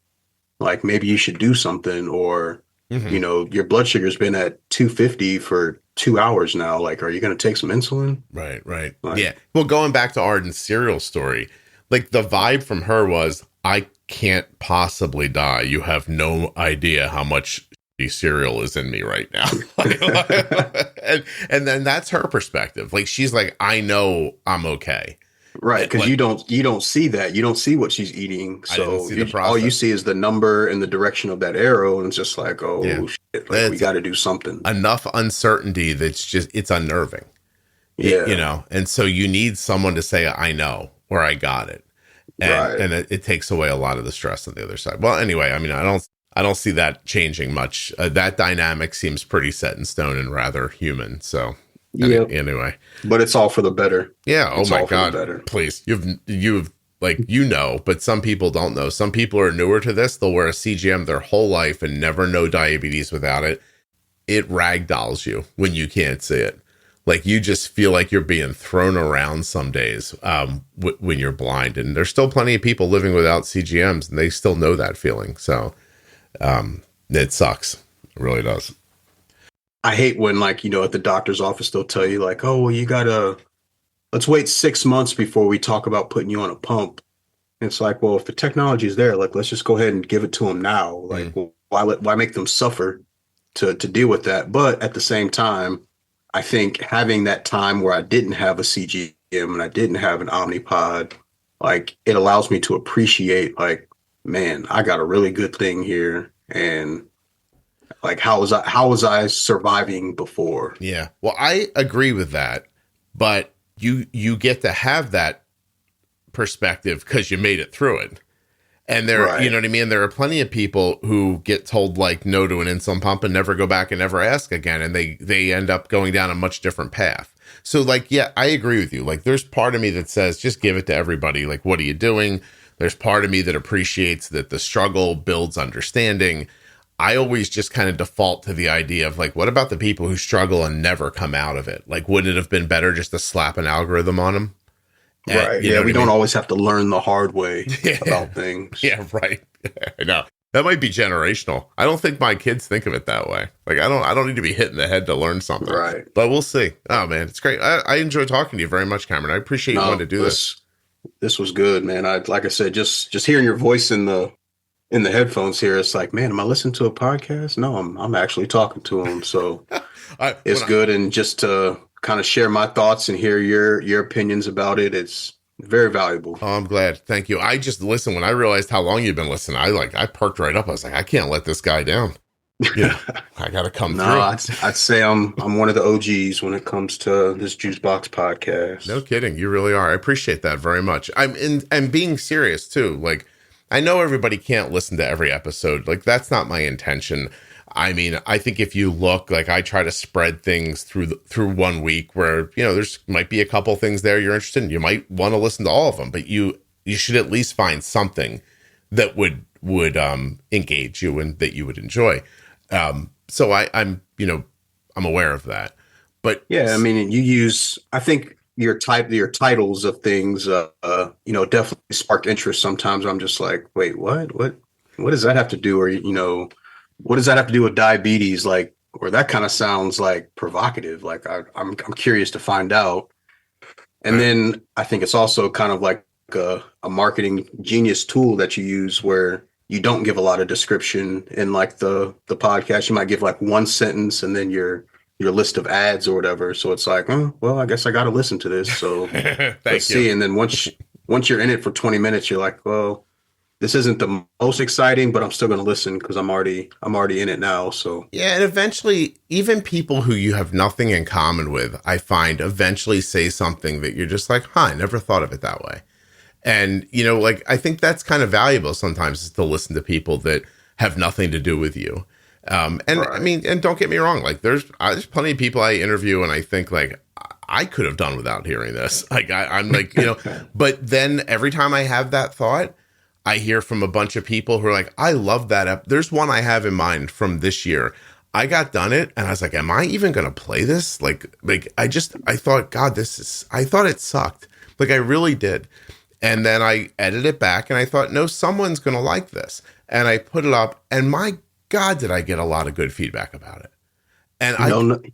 B: like maybe you should do something, or, your blood sugar's been at 250 for 2 hours now. Like, are you going to take some insulin?
A: Right.
B: Like,
A: yeah. Well, going back to Arden's cereal story, like the vibe from her was, I can't possibly die. You have no idea how much cereal is in me right now. and then that's her perspective. Like, she's like, I know I'm okay.
B: Right, because you don't see that. You don't see what she's eating. So all you see is the number and the direction of that arrow, and it's just like, shit, like we got to do something.
A: Enough uncertainty that's just, it's unnerving.
B: Yeah,
A: and so you need someone to say, I know, or I got it, and it takes away a lot of the stress on the other side. Well, anyway, I mean, I don't see that changing much. That dynamic seems pretty set in stone and rather human. So.
B: Yeah.
A: Anyway,
B: but it's all for the better.
A: Yeah. Oh my God. Please. You've like, but some people don't know. Some people are newer to this. They'll wear a CGM their whole life and never know diabetes without it. It ragdolls you when you can't see it. Like, you just feel like you're being thrown around some days when you're blind. And there's still plenty of people living without CGMs, and they still know that feeling. So it sucks. It really does.
B: I hate when, like, at the doctor's office, they'll tell you like, oh, well, let's wait 6 months before we talk about putting you on a pump. And it's like, well, if the technology is there, like, let's just go ahead and give it to them now. Like, well, why make them suffer to deal with that? But at the same time, I think having that time where I didn't have a CGM and I didn't have an Omnipod, like, it allows me to appreciate, like, man, I got a really good thing here. And like, how was I surviving before?
A: Yeah. Well, I agree with that, but you get to have that perspective because you made it through it. And you know what I mean? There are plenty of people who get told like no to an insulin pump and never go back and never ask again. And they end up going down a much different path. So like, yeah, I agree with you. Like, there's part of me that says, just give it to everybody. Like, what are you doing? There's part of me that appreciates that the struggle builds understanding. I always just kind of default to the idea of like, what about the people who struggle and never come out of it? Like, would it have been better just to slap an algorithm on them?
B: Right. Yeah. We don't always have to learn the hard way about things.
A: Yeah. Right. I know. That might be generational. I don't think my kids think of it that way. Like, I don't need to be hit in the head to learn something.
B: Right.
A: But we'll see. Oh man, it's great. I enjoy talking to you very much, Kamaron. I appreciate you wanting to do this.
B: This was good, man. Like I said, just hearing your voice in the headphones here, it's like, man, am I listening to a podcast? No, I'm actually talking to them. So it's good. And just to kind of share my thoughts and hear your opinions about it, it's very valuable.
A: Oh, I'm glad. Thank you. I just listened when I realized how long you've been listening. I perked right up. I was like, I can't let this guy down. Yeah, I got to come through.
B: I'd say I'm one of the OGs when it comes to this Juicebox podcast.
A: No kidding. You really are. I appreciate that very much. I'm being serious too. Like, I know everybody can't listen to every episode. Like, that's not my intention. I mean, I think if you look, like, I try to spread things through 1 week where, there's might be a couple things there you're interested in. You might want to listen to all of them, but you should at least find something that would engage you and that you would enjoy. So I'm aware of that. But
B: Yeah, I mean, I think your titles of things, definitely spark interest. Sometimes I'm just like, wait, what does that have to do? Or, what does that have to do with diabetes? Like, or that kind of sounds like provocative. Like I'm curious to find out. And then I think it's also kind of like a marketing genius tool that you use where you don't give a lot of description in like the podcast. You might give like one sentence and then your list of ads or whatever. So it's like, oh, well, I guess I got to listen to this. So let's see. And then once you're in it for 20 minutes, you're like, well, this isn't the most exciting, but I'm still going to listen because I'm already in it now. So
A: yeah, and eventually, even people who you have nothing in common with, I find eventually say something that you're just like, huh, I never thought of it that way. And, like, I think that's kind of valuable sometimes, is to listen to people that have nothing to do with you. And right. I mean, and don't get me wrong, like there's plenty of people I interview and I think like I could have done without hearing this. Like I'm like, but then every time I have that thought, I hear from a bunch of people who are like, I love that. There's one I have in mind from this year. I got done it and I was like, am I even going to play this? Like I thought, God, I thought it sucked. Like I really did. And then I edited it back and I thought, no, someone's going to like this. And I put it up and my God, did I get a lot of good feedback about it. And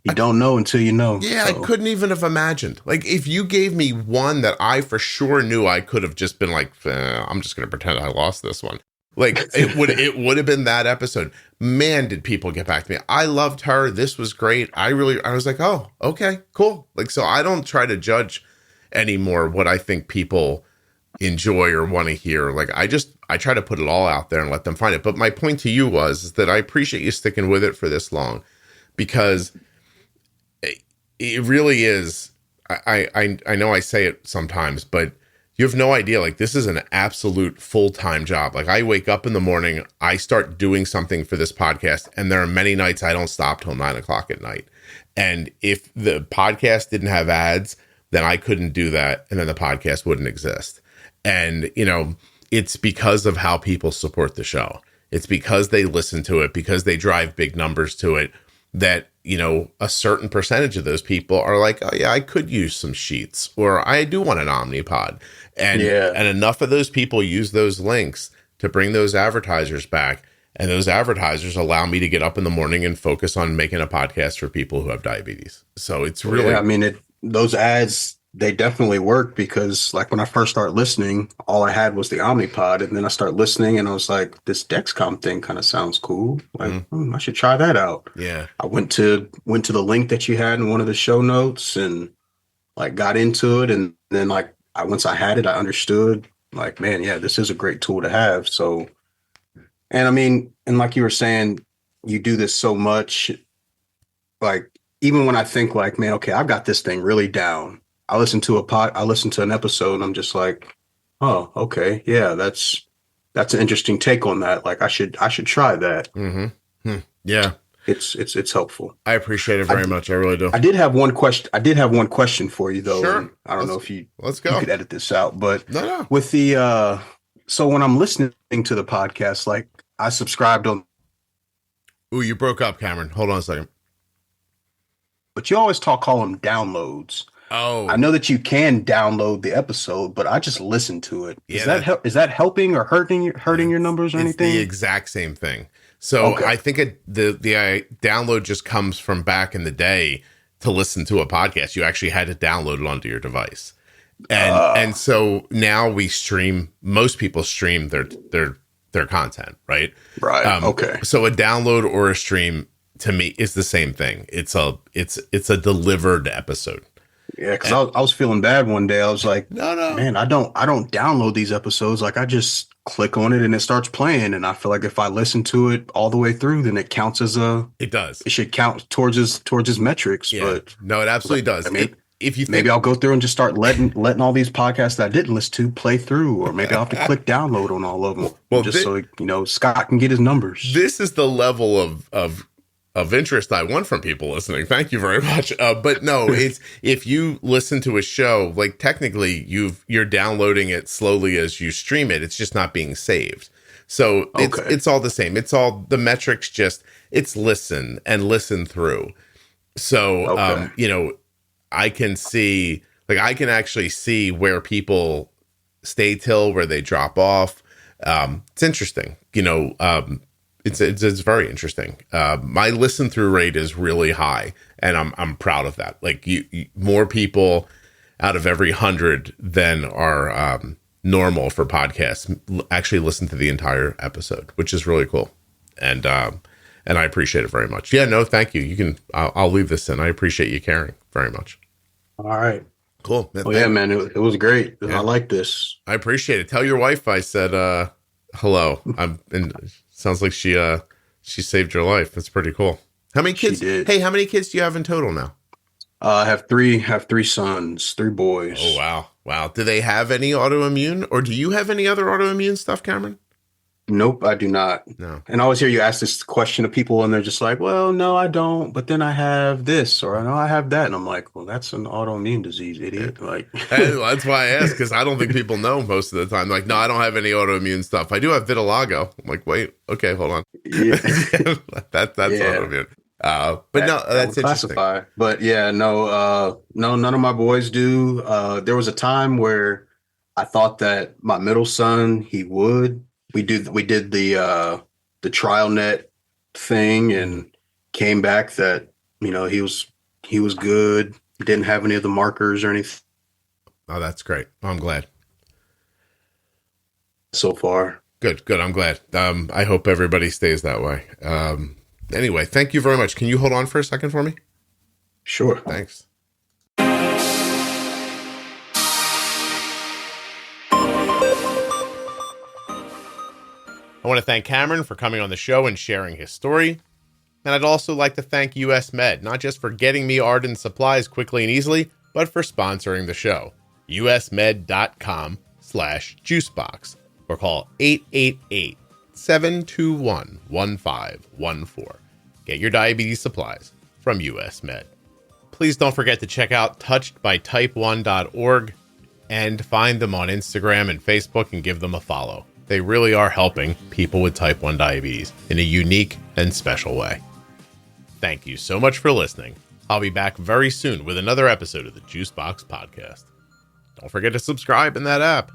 B: you don't know until you know.
A: Yeah, so. I couldn't even have imagined. Like if you gave me one that I for sure knew, I could have just been like, I'm just going to pretend I lost this one. Like it would have been that episode. Man, did people get back to me. I loved her. This was great. I was like, oh, okay, cool. Like, so I don't try to judge anymore what I think people enjoy or want to hear. Like I try to put it all out there and let them find it. But my point to you is that I appreciate you sticking with it for this long, because it really is. I know I say it sometimes, but you have no idea. Like this is an absolute full-time job. Like I wake up in the morning, I start doing something for this podcast, and there are many nights I don't stop till 9:00 at night. And if the podcast didn't have ads, then I couldn't do that, and then the podcast wouldn't exist. And, it's because of how people support the show. It's because they listen to it, because they drive big numbers to it, that, a certain percentage of those people are like, oh yeah, I could use some sheets, or I do want an Omnipod. And enough of those people use those links to bring those advertisers back. And those advertisers allow me to get up in the morning and focus on making a podcast for people who have diabetes. So it's really,
B: yeah, I mean, those ads, they definitely work, because like when I first started listening, all I had was the Omnipod, and then I started listening and I was like, this Dexcom thing kind of sounds cool. Like, I should try that out.
A: Yeah.
B: I went to the link that you had in one of the show notes and like got into it. And then like once I had it, I understood like, man, yeah, this is a great tool to have. So, and I mean, and like you were saying, you do this so much, like even when I think like, man, okay, I've got this thing really down. I listen to an episode and I'm just like, oh, okay. Yeah, that's an interesting take on that. Like I should try that.
A: Mm-hmm. Yeah.
B: It's helpful.
A: I appreciate it very much. I really do.
B: I did have one question for you though.
A: Sure.
B: I don't know if you could edit this out, but
A: no.
B: With the, so when I'm listening to the podcast, like I subscribed on.
A: Ooh, you broke up, Kamaron. Hold on a second.
B: But you always call them downloads.
A: Oh,
B: I know that you can download the episdownload, but I just listen to it. Yeah, is that helping or hurting your numbers or anything?
A: The exact same thing. So okay. I think the download just comes from back in the day to listen to a podcast. You actually had to download it onto your device, and so now we stream. Most people stream their content, right?
B: Right. Okay.
A: So a download or a stream to me is the same thing. It's a delivered episode.
B: Yeah, because I was feeling bad one day. I was like,
A: no,
B: man, I don't download these episodes. Like I just click on it and it starts playing. And I feel like if I listen to it all the way through, then it counts as
A: it does.
B: It should count towards his metrics.
A: Yeah.
B: But
A: no, it absolutely does.
B: I mean, maybe I'll go through and just start letting all these podcasts that I didn't listen to play through, or maybe I'll have to click download on all of them. Well, just so Scott can get his numbers.
A: This is the level of interest I want from people listening. Thank you very much. But no, it's if you listen to a show, like technically you're downloading it slowly as you stream it. It's just not being saved. So it's all the same. It's all the metrics. Just it's listen and listen through. So,
B: Okay.
A: I can see, like, I can actually see where people stay till, where they drop off. It's interesting, it's very interesting. My listen through rate is really high, and I'm proud of that. Like, you more people out of every 100 than are normal for podcasts actually listen to the entire episode, which is really cool. And I appreciate it very much. Yeah, no, thank you. You can, I'll leave this in. I appreciate you caring very much.
B: All right.
A: Cool.
B: Well, yeah, man, it was great. Yeah. I like this.
A: I appreciate it. Tell your wife I said hello. And sounds like she saved your life. That's pretty cool. How many kids? Hey, how many kids do you have in total now?
B: I have three sons, 3 boys.
A: Oh, wow. Wow. Do they have any autoimmune, or do you have any other autoimmune stuff, Kamaron?
B: Nope, I do not.
A: No.
B: And I always hear you ask this question to people and they're just like, well, no, I don't. But then I have this, or I know I have that. And I'm like, well, that's an autoimmune disease, idiot. Yeah. Like,
A: that's why I ask, because I don't think people know most of the time. Like, no, I don't have any autoimmune stuff. I do have vitiligo. I'm like, wait, okay, hold on.
B: Yeah.
A: that's autoimmune. But no, that's interesting.
B: But yeah, no, none of my boys do. There was a time where I thought that my middle son, he would. We did the trial net thing and came back that, he was good. Didn't have any of the markers or anything.
A: Oh, that's great. I'm glad.
B: So far.
A: Good. I'm glad. I hope everybody stays that way. Anyway, thank you very much. Can you hold on for a second for me?
B: Sure.
A: Thanks. I want to thank Kamaron for coming on the show and sharing his story. And I'd also like to thank US Med, not just for getting me Arden supplies quickly and easily, but for sponsoring the show. usmed.com/juicebox or call 888-721-1514. Get your diabetes supplies from US Med. Please don't forget to check out touchedbytype1.org and find them on Instagram and Facebook and give them a follow. They really are helping people with type 1 diabetes in a unique and special way. Thank you so much for listening. I'll be back very soon with another episode of the Juicebox Podcast. Don't forget to subscribe in that app.